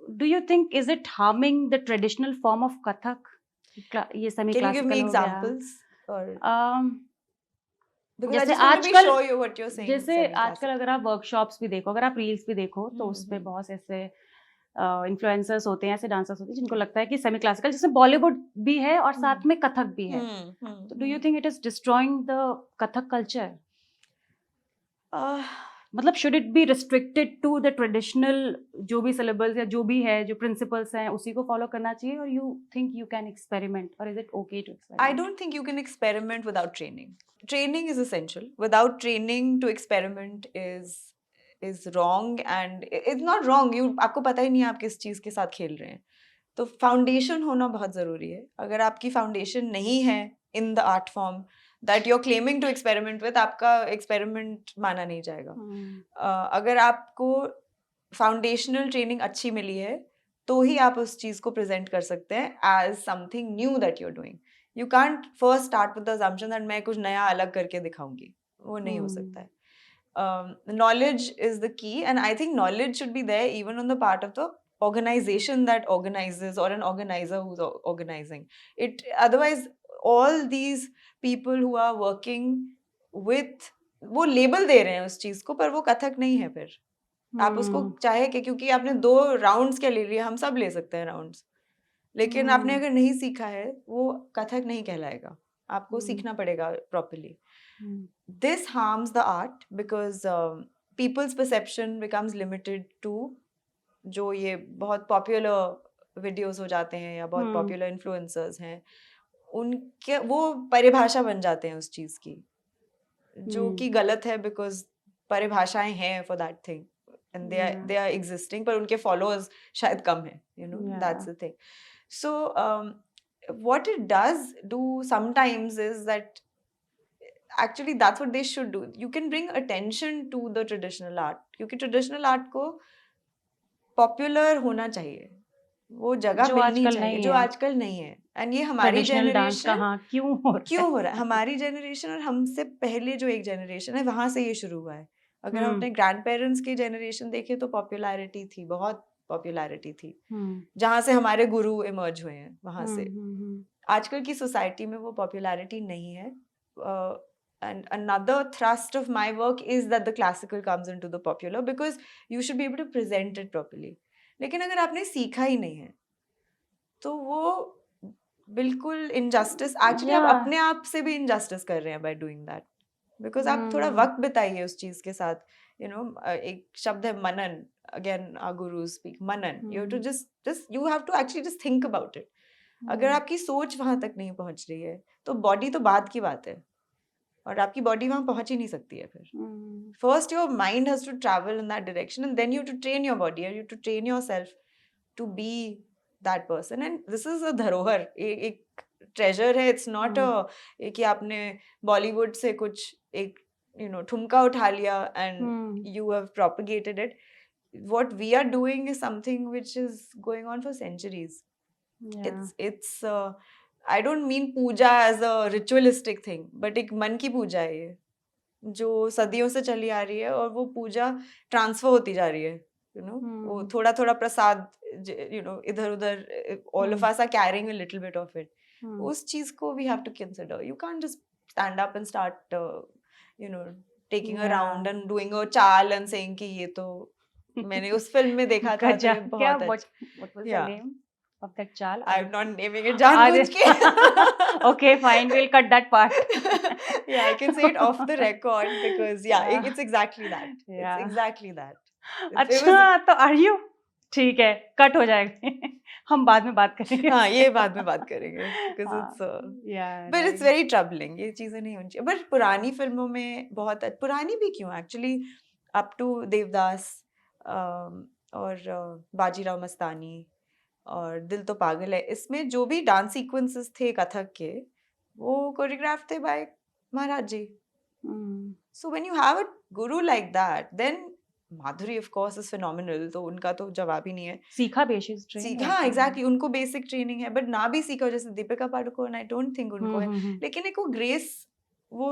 A: do you think is it harming the traditional form of Kathak? ये semi
B: Can you give me
A: classical हो गया.
B: examples? Or because I
A: जैसे
B: just want to be
A: आजकल,
B: sure you what you're saying.
A: जैसे आजकल
B: semi-classical.
A: अगर आप वर्कशॉप्स भी देखो, अगर आप रील्स भी देखो, तो उसपे बहुत ऐसे इन्फ्लुएंसर्स होते हैं, ऐसे डांसर्स होते हैं जिनको लगता है कि सेमी क्लासिकल, जिसमें बॉलीवुड भी है और साथ में कथक भी है. तो do you think it is destroying the Kathak culture? मतलब should it be restricted to the traditional, जो भी सिलेबस या जो भी है, जो प्रिंसिपल्स हैं, उसी को फॉलो करना चाहिए, और you think you can experiment, और is it okay to experiment?
B: I don't think you can experiment without training. Training is essential. Without training to experiment is wrong, and it's not wrong. आपको पता ही नहीं है आप किस चीज़ के साथ खेल रहे हैं. तो फाउंडेशन होना बहुत ज़रूरी है. अगर आपकी फाउंडेशन नहीं है in the art form that you're claiming to experiment with, आपका एक्सपेरिमेंट माना नहीं जाएगा. अगर आपको फाउंडेशनल ट्रेनिंग अच्छी मिली है तो ही आप उस चीज़ को प्रेजेंट कर सकते हैं as something new that you are doing. You can't first start with the assumption that मैं कुछ नया अलग करके दिखाऊंगी. वो नहीं हो सकता है. Knowledge is the key, and I think knowledge should be there even on the part of the organization that organizes, or an organizer who's organizing it. Otherwise all these people who are working with, वो label दे रहे हैं उस चीज को, पर वो कथक नहीं है. फिर आप उसको चाहे कि, क्योंकि आपने 2 राउंड्स क्या ले लिए, हम सब ले सकते हैं राउंड्स, लेकिन आपने अगर नहीं सीखा है वो कथक नहीं कहलाएगा. आपको सीखना पड़ेगा properly. This harms the art because people's perception becomes limited to जो ये बहुत पॉपुलर वीडियोस हो जाते हैं या बहुत पॉपुलर इन्फ्लुएंसर्स हैं, उनके वो परिभाषा बन जाते हैं उस चीज की, जो कि गलत है. बिकॉज परिभाषाएं हैं for that thing and they are existing, पर उनके फॉलोअर्स शायद कम है. You know, that's the thing. So what it does do sometimes is that actually that's what they should do. You can bring attention to the traditional art, क्योंकि traditional art को popular होना चाहिए, वो जगह मिलनी चाहिए जो आजकल नहीं है. एंड ये हमारी जनरेशन क्यों हो रहा है, हमारी जनरेशन और हमसे पहले जो एक जनरेशन है वहां से ये शुरू हुआ है. अगर हम अपने ग्रैंड पेरेंट्स की जनरेशन देखें तो पॉपुलैरिटी थी, बहुत पॉपुलैरिटी थी, जहाँ से हमारे गुरु इमर्ज हुए हैं वहां से. आजकल की सोसाइटी में वो पॉपुलैरिटी नहीं है. And another thrust of my work is that the classical comes into the popular, because you should be able to present it properly. लेकिन अगर आपने सीखा ही नहीं है तो वो बिल्कुल injustice, actually आप अपने आप से भी injustice कर रहे हैं by doing that. Because आप थोड़ा वक्त बिताइए उस चीज के साथ. You know, एक शब्द है मनन, again our gurus speak Manan. You have to just you have to actually just think about it. अगर आपकी सोच वहां तक नहीं पहुंच रही है तो बॉडी तो बात की बात है, और आपकी बॉडी वहां पहुंच ही नहीं सकती है. फिर first your mind has to travel in that direction, and then you to train your body, you to train yourself to be that person. And this is a धरोहर, एक ट्रेजर है. इट्स नॉट अ कि आपने बॉलीवुड से कुछ एक ठुमका उठा लिया and you have propagated it. What we are doing is something which is going on for centuries. It's I don't mean puja as a ritualistic thing, but एक मन की पूजा है ये, जो सदियों से चली आ रही है, और वो पूजा ट्रांसफर होती जा रही है. वो थोड़ा थोड़ा प्रसाद, इधर उधर, all of us are carrying a little bit of it. उस चीज को we have to consider. You can't just stand up and start taking a round and doing a चाल and saying कि ये तो मैंने उस फिल्म में देखा था. तो बहुत अच्छा.
A: What was the name of that chal?
B: I'm not naming it जानबूझ के.
A: Okay, fine, we'll cut that part.
B: Yeah, I can say it off the record because it's exactly that.
A: Yeah.
B: It's exactly that.
A: अच्छा, तो are you? ठीक है, cut हो जाएगा. हम बाद में बात करेंगे.
B: हाँ, ये बाद में बात करेंगे because it's but it's very troubling. ये चीजें नहीं होनी चाहिए. But पुरानी फिल्मों में बहुत, पुरानी भी क्यों, actually up to देवदास और बाजीराव मस्तानी और दिल तो पागल है, इसमें जो भी डांस सीक्वेंसेस थे कथक के, वो कोरियोग्राफ थे by Maharaj ji.
A: Mm.
B: So when you have a guru like that, then Madhuri of course is phenomenal. तो उनका तो जवाब ही नहीं है.
A: सीखा बेसिस ट्रेन
B: हाँ एग्जैक्टली उनको बेसिक ट्रेनिंग है बट ना भी सीखा जैसे Deepika Padukone I don't think उनको है लेकिन एक वो ग्रेस वो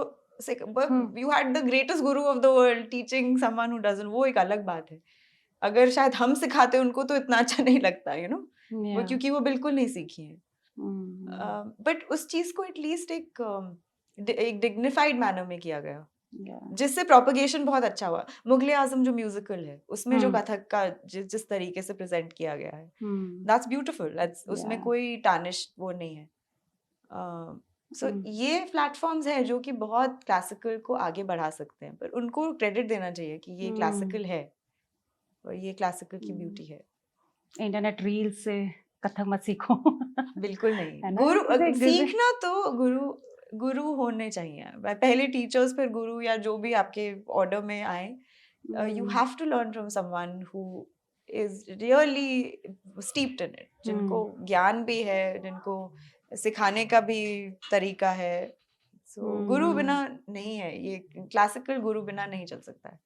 B: you had the greatest Guru of the world teaching someone who doesn't वो एक अलग बात है अगर शायद हम सिखाते उनको तो इतना अच्छा नहीं लगता यू नो वो क्योंकि वो बिल्कुल नहीं सीखी है बट उस चीज को एटलीस्ट एक डिग्निफाइड मैनर में किया गया जिससे प्रोपगेशन बहुत अच्छा हुआ मुगले आजम जो म्यूजिकल है उसमें जो कथक का जिस तरीके से प्रेजेंट किया गया है दैट्स ब्यूटीफुल उसमें कोई टानिश वो नहीं है सो ये प्लेटफॉर्म्स हैं जो कि बहुत क्लासिकल को आगे बढ़ा सकते हैं पर उनको क्रेडिट देना चाहिए कि ये क्लासिकल है और ये क्लासिकल की ब्यूटी है
A: इंटरनेट रील से कथक मत सीखो
B: बिल्कुल नहीं गुरु सीखना तो गुरु होने चाहिए पहले टीचर्स फिर गुरु या जो भी आपके ऑर्डर में आए you have to learn from someone who is really steeped in it जिनको ज्ञान भी है जिनको सिखाने का भी तरीका है सो गुरु बिना नहीं है ये क्लासिकल गुरु बिना नहीं चल सकता है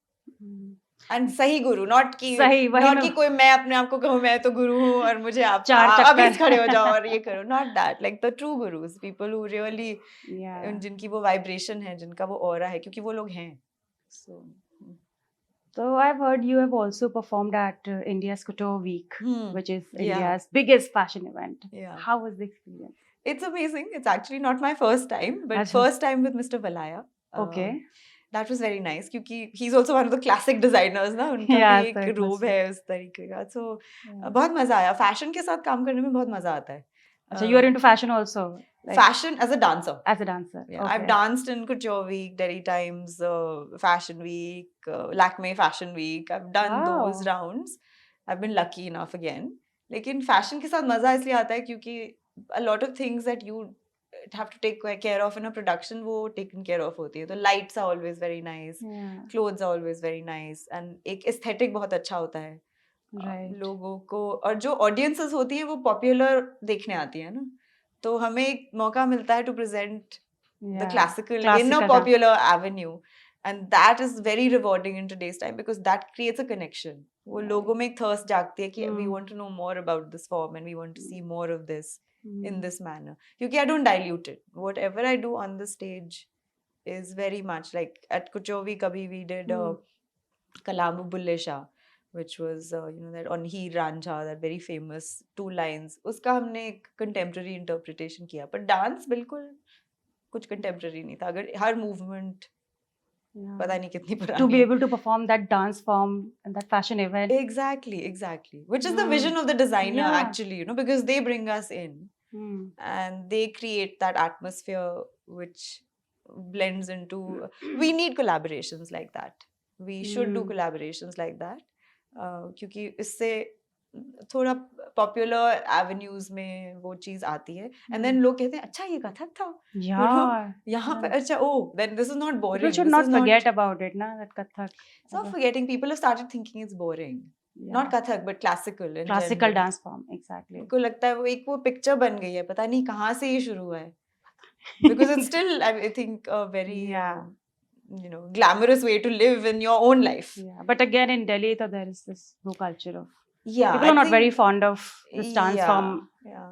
B: एंड सही गुरु नॉट कि कोई मैं अपने आप को कहूँ मैं तो गुरु हूँ और मुझे आप अभी खड़े हो जाओ और ये करो not that like the true gurus people who really जिनकी वो वाइब्रेशन है जिनका वो ऑरा है क्योंकि वो लोग हैं
A: So I've heard you have also performed at India's Couture Week, which is India's biggest fashion event. How was the experience?
B: It's amazing. It's actually not my first time, but first time with Mr. Valaya.
A: Okay.
B: That was very nice क्योंकि he's also one of the classic designers ना उनका भी एक रोब है उस तरीके का so बहुत मजा आया फैशन के साथ काम करने में बहुत मजा आता है
A: So you are into fashion also?
B: Like, fashion as a dancer.
A: As a dancer.
B: Yeah, okay. I've danced in Couture Week, Delhi Times, Fashion Week, Lakme Fashion Week. I've done those rounds. I've been lucky enough again. लेकिन fashion के साथ मजा इसलिए आता है क्योंकि a lot of things that you have to take care of in a production वो taken care of होती है तो lights are always very nice, clothes are always very nice and एक aesthetic बहुत अच्छा होता है लोगों को और जो ऑडियंसेस होती है वो पॉपुलर देखने आती है ना तो हमें एक मौका मिलता है to present the classical in a popular avenue and that is very rewarding in today's time because that creates a connection वो लोगों में एक थर्स्ट जागती है कि we want to know more about this form and we want to see more of this in this manner क्योंकि I don't dilute it whatever I do on the stage is very much like at कुचोवी कभी we did kalam Bulleh Shah which was that on Heer Ranjha, that very famous 2 lines. उसका हमने एक contemporary interpretation किया, पर dance बिल्कुल कुछ contemporary नहीं था. अगर हर movement पता नहीं कितनी पुरानी.
A: To be able to perform that dance form and that fashion event.
B: Exactly. Which is the vision of the designer actually, because they bring us in and they create that atmosphere which blends into. We need collaborations like that. We should do collaborations like that. क्योंकि इससे थोड़ा popular avenues में वो चीज आती है and then लोग कहते हैं अच्छा ये कथक था यहाँ पे अच्छा then this is not boring.
A: People should not forget about it ना that Kathak.
B: It's not forgetting. People have started thinking it's boring. Not Kathak but classical.
A: Classical dance form exactly.
B: उनको लगता है वो एक वो पिक्चर बन गई है पता नहीं कहाँ से ये शुरू हुआ है because it's still I think a very glamorous way to live in your own life.
A: But again in Delhi there is this low culture of people are not very fond of this dance form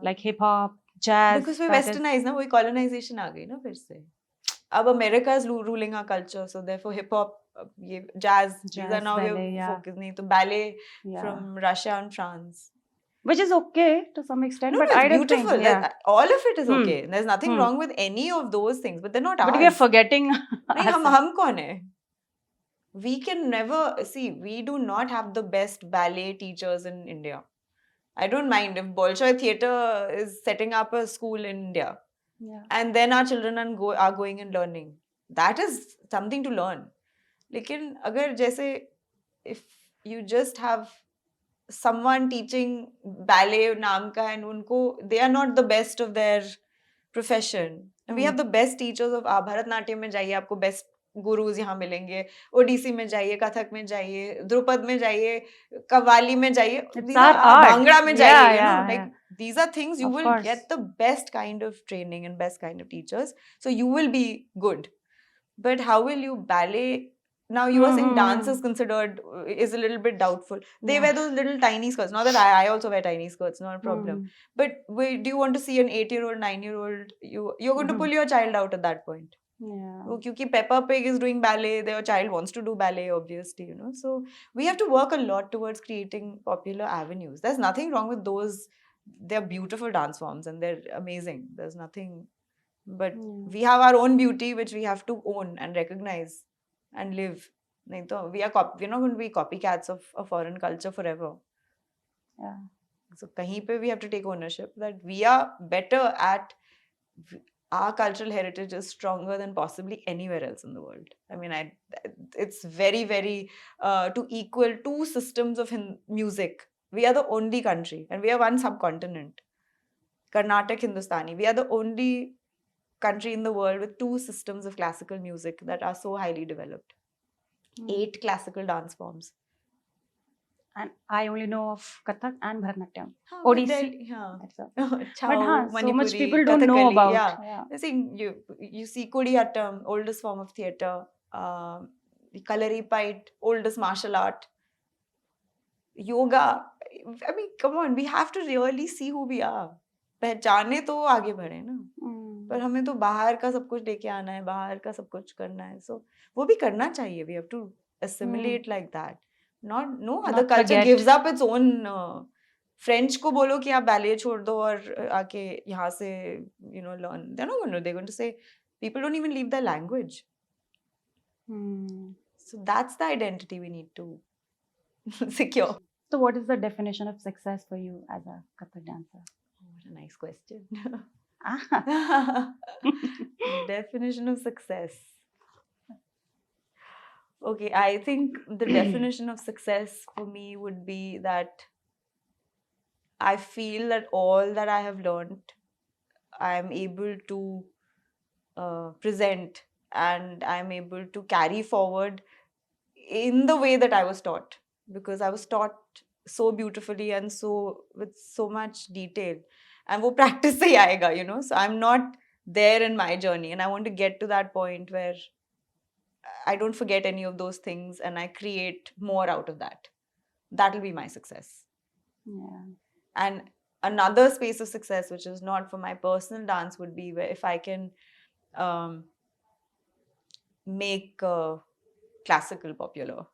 A: like hip hop, jazz.
B: Because we westernized ना वही colonization आ गई ना फिर से. अब America is ruling our culture, so therefore hip hop, ये jazz these are now focusing तो ballet from Russia and France.
A: Which is okay to some extent, but
B: it's
A: I don't
B: beautiful.
A: think
B: all of it is okay. There's nothing wrong with any of those things, but they're not ours.
A: But we are forgetting.
B: नहीं हम कौन है? We can never see. We do not have the best ballet teachers in India. I don't mind if Bolshoi Theatre is setting up a school in India, and then our children are going and learning. That is something to learn. लेकिन अगर जैसे if you just have someone teaching ballet नाम का and उनको they are not the best of their profession. We have the best teachers of Bharatanatyam में जाइए आपको best gurus यहाँ मिलेंगे, ओडिसी में जाइए, कथक में जाइए, ध्रुपद में जाइए, कव्वाली में जाइए, भांगड़ा में जाइए, like these are things you will get the best kind of training and best kind of teachers, so you will be good. but how will you ballet? Now you are saying dance is
A: Hmm.
B: considered is a little bit doubtful. They
A: Yeah.
B: wear those little tiny skirts. Not that I also wear tiny skirts, not a problem.
A: Hmm.
B: But do you want to see an 8-year-old, 9-year-old? You're going to pull
A: Mhm.
B: your child out at that point.
A: Yeah.
B: वो क्योंकि Peppa Pig is doing ballet, their child wants to do ballet, obviously, you know. So we have to work a lot towards creating popular avenues. There's nothing wrong with those. They're beautiful dance forms and they're amazing. There's nothing, but
A: Yeah.
B: we have our own beauty which we have to own and recognize and live. नहीं तो we're not going to be copycats of a foreign culture forever.
A: Yeah.
B: So kahin pe we have to take ownership that we are better at our cultural heritage is stronger than possibly anywhere else in the world. I mean, it's very, very to equal two systems of music. We are the only country, and we are one subcontinent. Carnatic Hindustani. We are the only country in the world with two systems of classical music that are so highly developed. 8 classical dance forms.
A: And I only know of Kathak and Bharatanatyam.
B: हाँ,
A: Odissi.
B: Delhi, हाँ.
A: That's all.
B: Chhau,
A: But हाँ, so much
B: Manipuri,
A: people don't know
B: Kathakali,
A: about.
B: yeah.
A: Yeah.
B: See, you see Kudiyattam, oldest form of theatre. The Kalaripayattu, oldest martial art. Yoga. I mean, come on, we have to really see who we are. पहचाने तो आगे बढ़े ना. पर हमें तो बाहर का सब कुछ लेके आना है, बाहर का सब कुछ करना है. So वो भी करना चाहिए. We have to assimilate like that. No other
A: Not
B: culture
A: forget.
B: gives up its own. French को बोलो कि आप बैले छोड़ दो और आके यहाँ से learn. They're not going to. They're going to say people don't even leave their language. So that's the identity we need to secure.
A: So what is the definition of success for you as a Kathak dancer?
B: What a nice question.
A: Ah.
B: Definition of success. Okay, I think the definition of success for me would be that I feel that all that I have learned, I am able to present and I'm able to carry forward in the way that I was taught, because I was taught so beautifully and so with so much detail. And वो practice से ही आएगा, So I'm not there in my journey, and I want to get to that point where I don't forget any of those things and I create more out of that. That'll be my success.
A: Yeah.
B: And another space of success, which is not for my personal dance, would be where if I can make classical popular.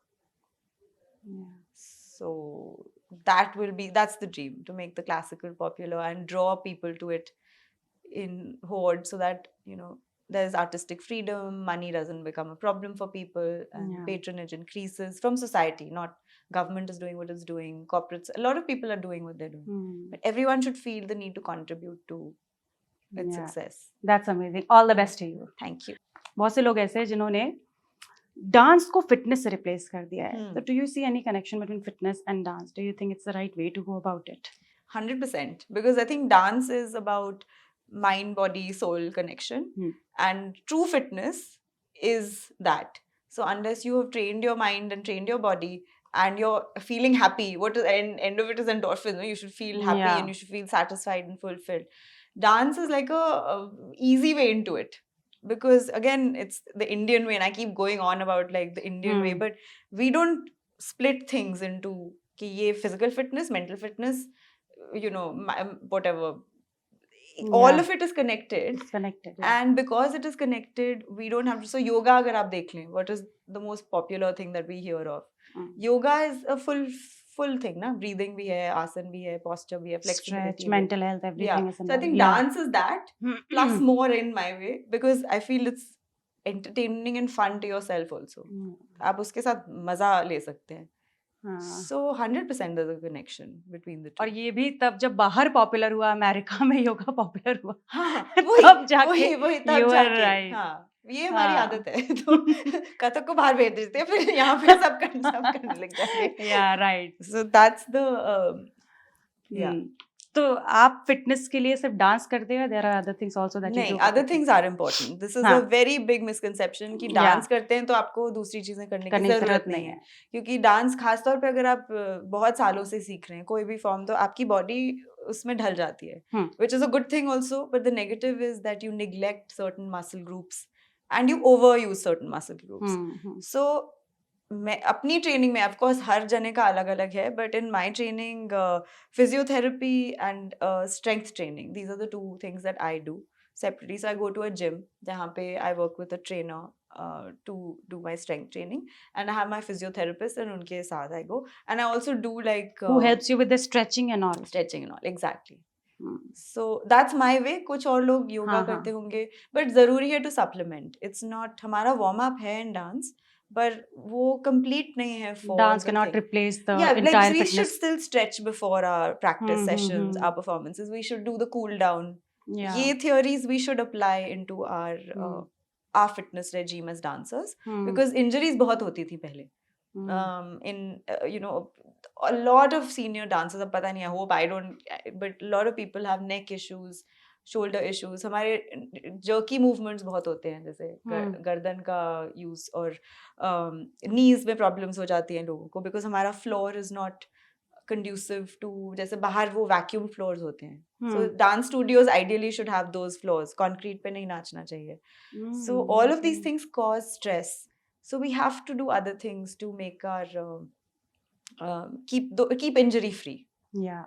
A: Yeah.
B: So that's the dream, to make the classical popular and draw people to it in hordes so that, there's artistic freedom, money doesn't become a problem for people, and
A: Yeah.
B: patronage increases from society, not government is doing what it's doing, corporates, a lot of people are doing what they're doing. But everyone should feel the need to contribute to its
A: Yeah.
B: success.
A: That's amazing. All the best to you.
B: Thank you.
A: बहुत से लोग ऐसे हैं जिन्होंने dance को fitness से replace कर दिया है.
B: Hmm.
A: So do you see any connection between fitness and dance? Do you think it's the right way to go about it?
B: 100%, because I think dance is about mind, body, soul connection, and true fitness is that. So unless you have trained your mind and trained your body and you're feeling happy, what is end of it is endorphins. You should feel happy
A: Yeah.
B: and you should feel satisfied and fulfilled. Dance is like a easy way into it, because again it's the Indian way, and I keep going on about like the Indian way, but we don't split things into कि ये physical fitness, mental fitness, whatever. All of it is connected.
A: It's connected. Yeah.
B: And because it is connected, we don't have to. So yoga, agar aap dekh lein, what is the most popular thing that we hear of? Yoga is a full thing, na? Breathing bhi hai, asan bhi hai, posture bhi hai, flexibility.
A: Stretch, mental health, everything is
B: So I
A: involved.
B: think dance is that plus more in my way, because I feel it's entertaining and fun to yourself also. आप उसके साथ मजा ले सकते हैं. So 100% there's a connection between the two.
A: और ये भी तब जब बाहर पॉपुलर हुआ, अमेरिका में योगा पॉपुलर हुआ.
B: हाँ,
A: तब जाके
B: वही तब
A: you are
B: जाके.
A: right.
B: हाँ, ये हमारी
A: हाँ.
B: आदत है. तो कथक को बाहर भेज देते हैं, फिर यहाँ पे सब करने लग जाएंगे.
A: Yeah, right.
B: So that's the yeah.
A: तो आप फिटनेस के लिए सिर्फ डांस करते हैं? There are other things also that you do.
B: नहीं, other things are important. This is a very big misconception कि डांस करते हैं तो आपको दूसरी चीजें करने की जरूरत नहीं है. क्योंकि डांस खासतौर पे अगर आप बहुत सालों से सीख रहे हैं कोई भी फॉर्म, तो आपकी बॉडी उसमें ढल जाती है, which is a good thing also, but the negative is that you neglect certain muscle groups and you overuse certain muscle groups.
A: Hmm.
B: So मैं अपनी ट्रेनिंग में ऑफकोर्स हर जने का अलग अलग है, but in my training physiotherapy and strength training, these are the two things that I do separately. So I go to a gym जहाँ पे I work with a trainer to do my strength training, and I have my physiotherapist and उनके साथ I go, and I also do like
A: Who helps you with the stretching and all?
B: stretching and all. Exactly.
A: Hmm.
B: So that's my way. कुछ और लोग योगा
A: हाँ,
B: करते
A: हाँ.
B: होंगे, but जरूरी है to supplement. It's not हमारा warm up है in dance, पर वो complete नहीं है for
A: Dance
B: the
A: cannot
B: thing.
A: replace the
B: Yeah, like
A: entire
B: we should
A: fitness.
B: still stretch before our practice sessions,
A: Hmm.
B: our performances. We should do the cool down.
A: Yeah.
B: ये theories we should apply into
A: Hmm.
B: our fitness regime as dancers,
A: Hmm.
B: because injuries बहुत होती थी पहले.
A: Hmm.
B: In you know, a lot of senior dancers, अब पता नहीं, I hope I don't, but a lot of people have neck issues, shoulder issues. हमारे jerky movements बहुत होते हैं, जैसे गर्दन का use, और knees में problems हो जाती हैं लोगों को, because हमारा floor is not conducive to, जैसे बाहर वो vacuum floors होते हैं. So dance studios ideally should have those floors. Concrete पे नहीं नाचना चाहिए. So all of these things cause stress. So we have to do other things to make our keep injury free.
A: Yeah.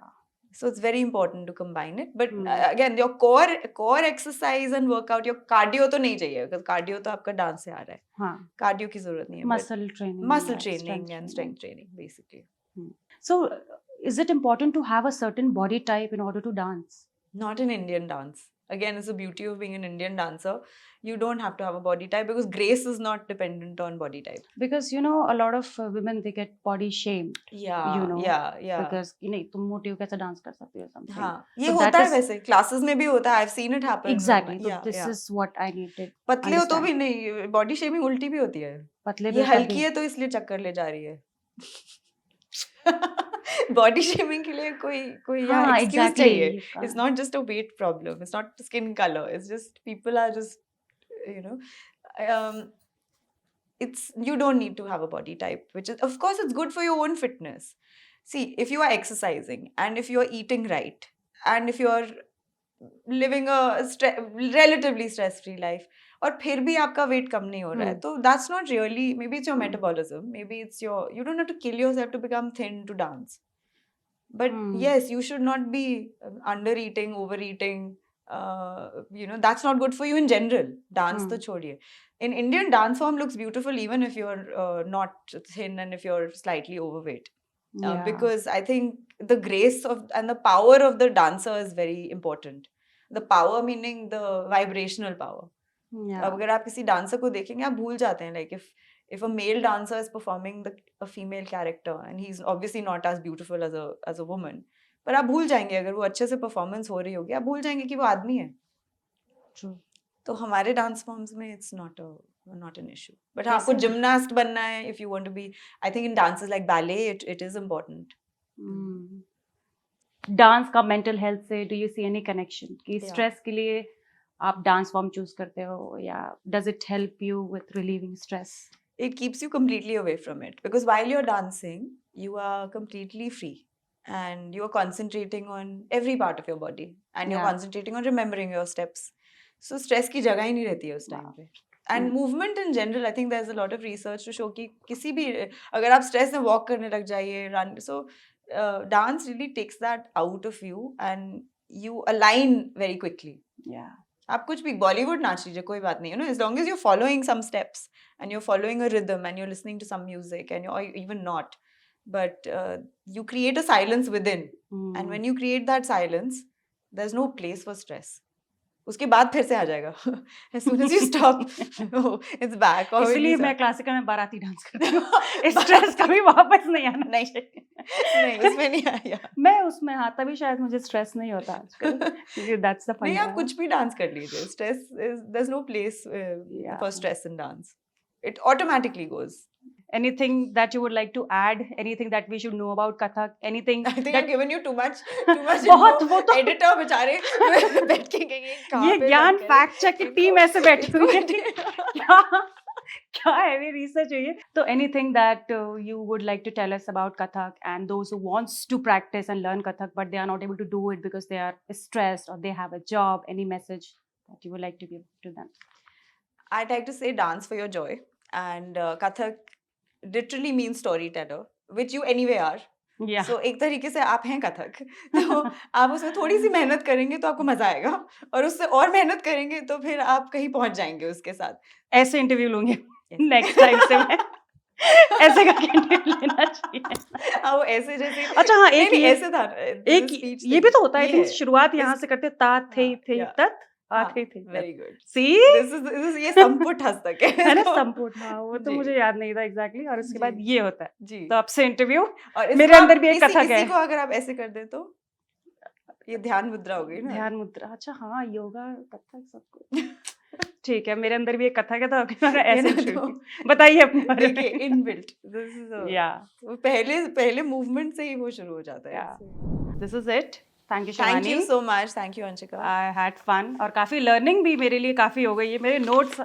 B: So it's very important to combine it. But again, your core exercise and workout, your cardio तो नहीं चाहिए, because cardio तो आपका dance से आ रहा है.
A: हाँ.
B: Cardio की जरूरत नहीं है.
A: Muscle training.
B: Muscle
A: yeah,
B: training and strength training, basically.
A: So, is it important to have a certain body type in order to dance?
B: Not in Indian dance. Again, it's the beauty of being an Indian dancer. You don't have to have a body type, because grace is not dependent on body type.
A: Because you know, a lot of women, they get body shamed.
B: Yeah,
A: You know,
B: yeah.
A: Because नहीं तुम मोटी हो कैसे dance कर सकती हो something.
B: हाँ, ये
A: So
B: होता
A: that
B: है
A: is-
B: वैसे classes में भी होता है. I've seen it happen.
A: Exactly. So
B: Yeah,
A: this
B: yeah.
A: is what I needed.
B: पतले हो तो
A: understand.
B: भी नहीं, बॉडी शेमिंग उल्टी भी होती है.
A: पतले
B: ये
A: पे
B: हल्की
A: कभी-
B: है तो इसलिए चक्कर ले जा रही है. बॉडी शेमिंग के लिए कोई यहाँ
A: हाँ,
B: एक्सक्यूज
A: exactly.
B: चाहिए.
A: You can't.
B: It's not just a weight problem. It's not skin color. It's just people are just, you know, it's, you don't need to have a body type, which is, of course, it's good for your own fitness. See, if you are exercising and if you are eating right and if you are living a relatively stress-free life, और फिर भी आपका weight कम नहीं हो रहा है, तो that's not really, maybe it's your metabolism, maybe it's your, you don't have to kill yourself to become thin to dance. But yes, you should not be under eating, overeating. You know, that's not good for you in general. Dance to छोड़िए. In Indian dance form looks beautiful even if you're not thin and if you're slightly overweight.
A: Yeah.
B: Because I think the grace of and the power of the dancer is very important. The power meaning the vibrational power.
A: Yeah.
B: अब अगर आप किसी dancer को देखेंगे, आप भूल जाते हैं, like if a male dancer is performing a female character and he's obviously not as beautiful as a woman, पर आप भूल जाएंगे, अगर वो अच्छे से परफॉर्मेंस हो रही होगी, आप भूल जाएंगे कि वो आदमी है.
A: True.
B: तो हमारे डांस फॉर्म्स में it's not an issue. But हाँ, आपको जिमनास्ट बनना है, if you want to be, I think in dances like ballet, it is important.
A: Dance का मेंटल हेल्थ से do you see any connection कि
B: Yeah.
A: स्ट्रेस के लिए आप डांस फॉर्म चूज करते हो, या does it help you with relieving stress?
B: It keeps you completely away from it, because while you're dancing, you are completely free and you're concentrating on every part of your body and you're
A: Yeah.
B: concentrating on remembering your steps. So stress की जगह ही नहीं रहती है उस time पे. And movement in general, I think there's a lot of research to show कि किसी भी, अगर आप stress में walk करने लग जाइए, run, so dance really takes that out of you and you align very quickly.
A: Yeah.
B: आप कुछ भी बॉलीवुड नाच लीजिए, कोई बात नहीं, you know, as long as you're following some steps and you're following a rhythm and you're listening to some music and you're even not, but you create a silence within, and when you create that silence, there's no place for stress. उसके बाद फिर से आ जाएगा. As soon as you stop, it's back. और
A: इसलिए मैं classical में बाराती डांस करती हूँ. स्ट्रेस कभी वापस नहीं आना
B: नहीं
A: चाहिए.
B: नहीं, उसमें नहीं आया.
A: मैं उसमें, हाँ, तभी शायद मुझे स्ट्रेस नहीं होता आजकल, क्योंकि that's the fun.
B: नहीं, आप कुछ भी डांस कर लीजिए. Stress is, there's no place for stress in dance. It automatically goes.
A: Anything that you would like to add? Anything that we should know about Kathak? Anything
B: I think
A: that
B: I've given you too much
A: बहुत,
B: info.
A: वो तो
B: Editor बेचारे बैठ के कहेंगे कहाँ
A: ये
B: पे
A: ज्ञान
B: लग गए?
A: फैक्ट चेक की टीम ऐसे बैठी हुई है. क्या क्या हैवी रिसर्च हुई है. तो anything that you would like to tell us about Kathak and those who wants to practise and learn Kathak but they are not able to do it because they are stressed और they have a job, any message that you would like to give to them?
B: I like to say dance for your joy, and Kathak literally means storyteller, which you anyway are.
A: Yeah.
B: So एक तरीके से आप हैं कथक, तो आप उसमें थोड़ी सी मेहनत करेंगे तो आपको मजा आएगा, और उससे और मेहनत करेंगे तो फिर आप कहीं पहुंच जाएंगे उसके साथ.
A: ऐसे इंटरव्यू लूंगी
B: Yes.
A: नेक्स्ट टाइम से मैं ऐसे करके इंटरव्यू लेना चाहिए.
B: हाँ, वो ऐसे जैसे
A: अच्छा हाँ,
B: नहीं
A: एक
B: नहीं
A: ये
B: ऐसे था,
A: एक
B: स्पीच
A: ये भी तो होता है,
B: ये
A: थिंक
B: है.
A: शुरुआत यहाँ
B: इस-
A: से करते ता थे
B: हाँ,
A: थे
B: yeah.
A: तत आ
B: हाँ,
A: थे तत.
B: very good.
A: C
B: This is ये संपुट हस्तक है.
A: है ना,
B: इसको-
A: संपुट. हाँ, वो तो
B: जी.
A: मुझे याद नहीं था एग्जैक्टली. और उसके
B: जी.
A: बाद ये होता है.
B: जी.
A: तो अब से इंटरव्यू
B: और
A: मेरे
B: इसको
A: अंदर
B: आप
A: भी एक कथक है.
B: इसी को अगर आप ऐसे कर दे तो ये ध्यान मुद्रा हो गई ना.
A: ध्यान मुद्रा. अच्छा हाँ, योगा कथक सब कुछ ठीक है. मेरे अंदर भी एक कथक है, तो अभी मैं
B: ये
A: ऐसे
B: ना
A: शुरू
B: तो
A: की. बताइए अपने बारे
B: देखिए
A: में.
B: इनबिल्ट, दिस इज
A: या
B: पहले मूवमेंट से ही वो शुरू हो जाता है.
A: Yeah. This is it. Thank you
B: thank
A: Shivani.
B: You so much. Thank you Anshika.
A: I had fun और काफी लर्निंग भी मेरे लिए काफी हो गई है. मेरे notes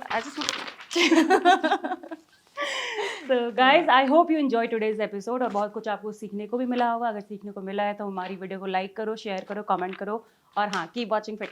A: So guys, I hope you enjoyed today's episode और बहुत कुछ आपको सीखने को भी मिला होगा. अगर सीखने को मिला है तो हमारी वीडियो को लाइक करो, शेयर करो, कमेंट करो और हाँ, कीप वॉचिंग फिट।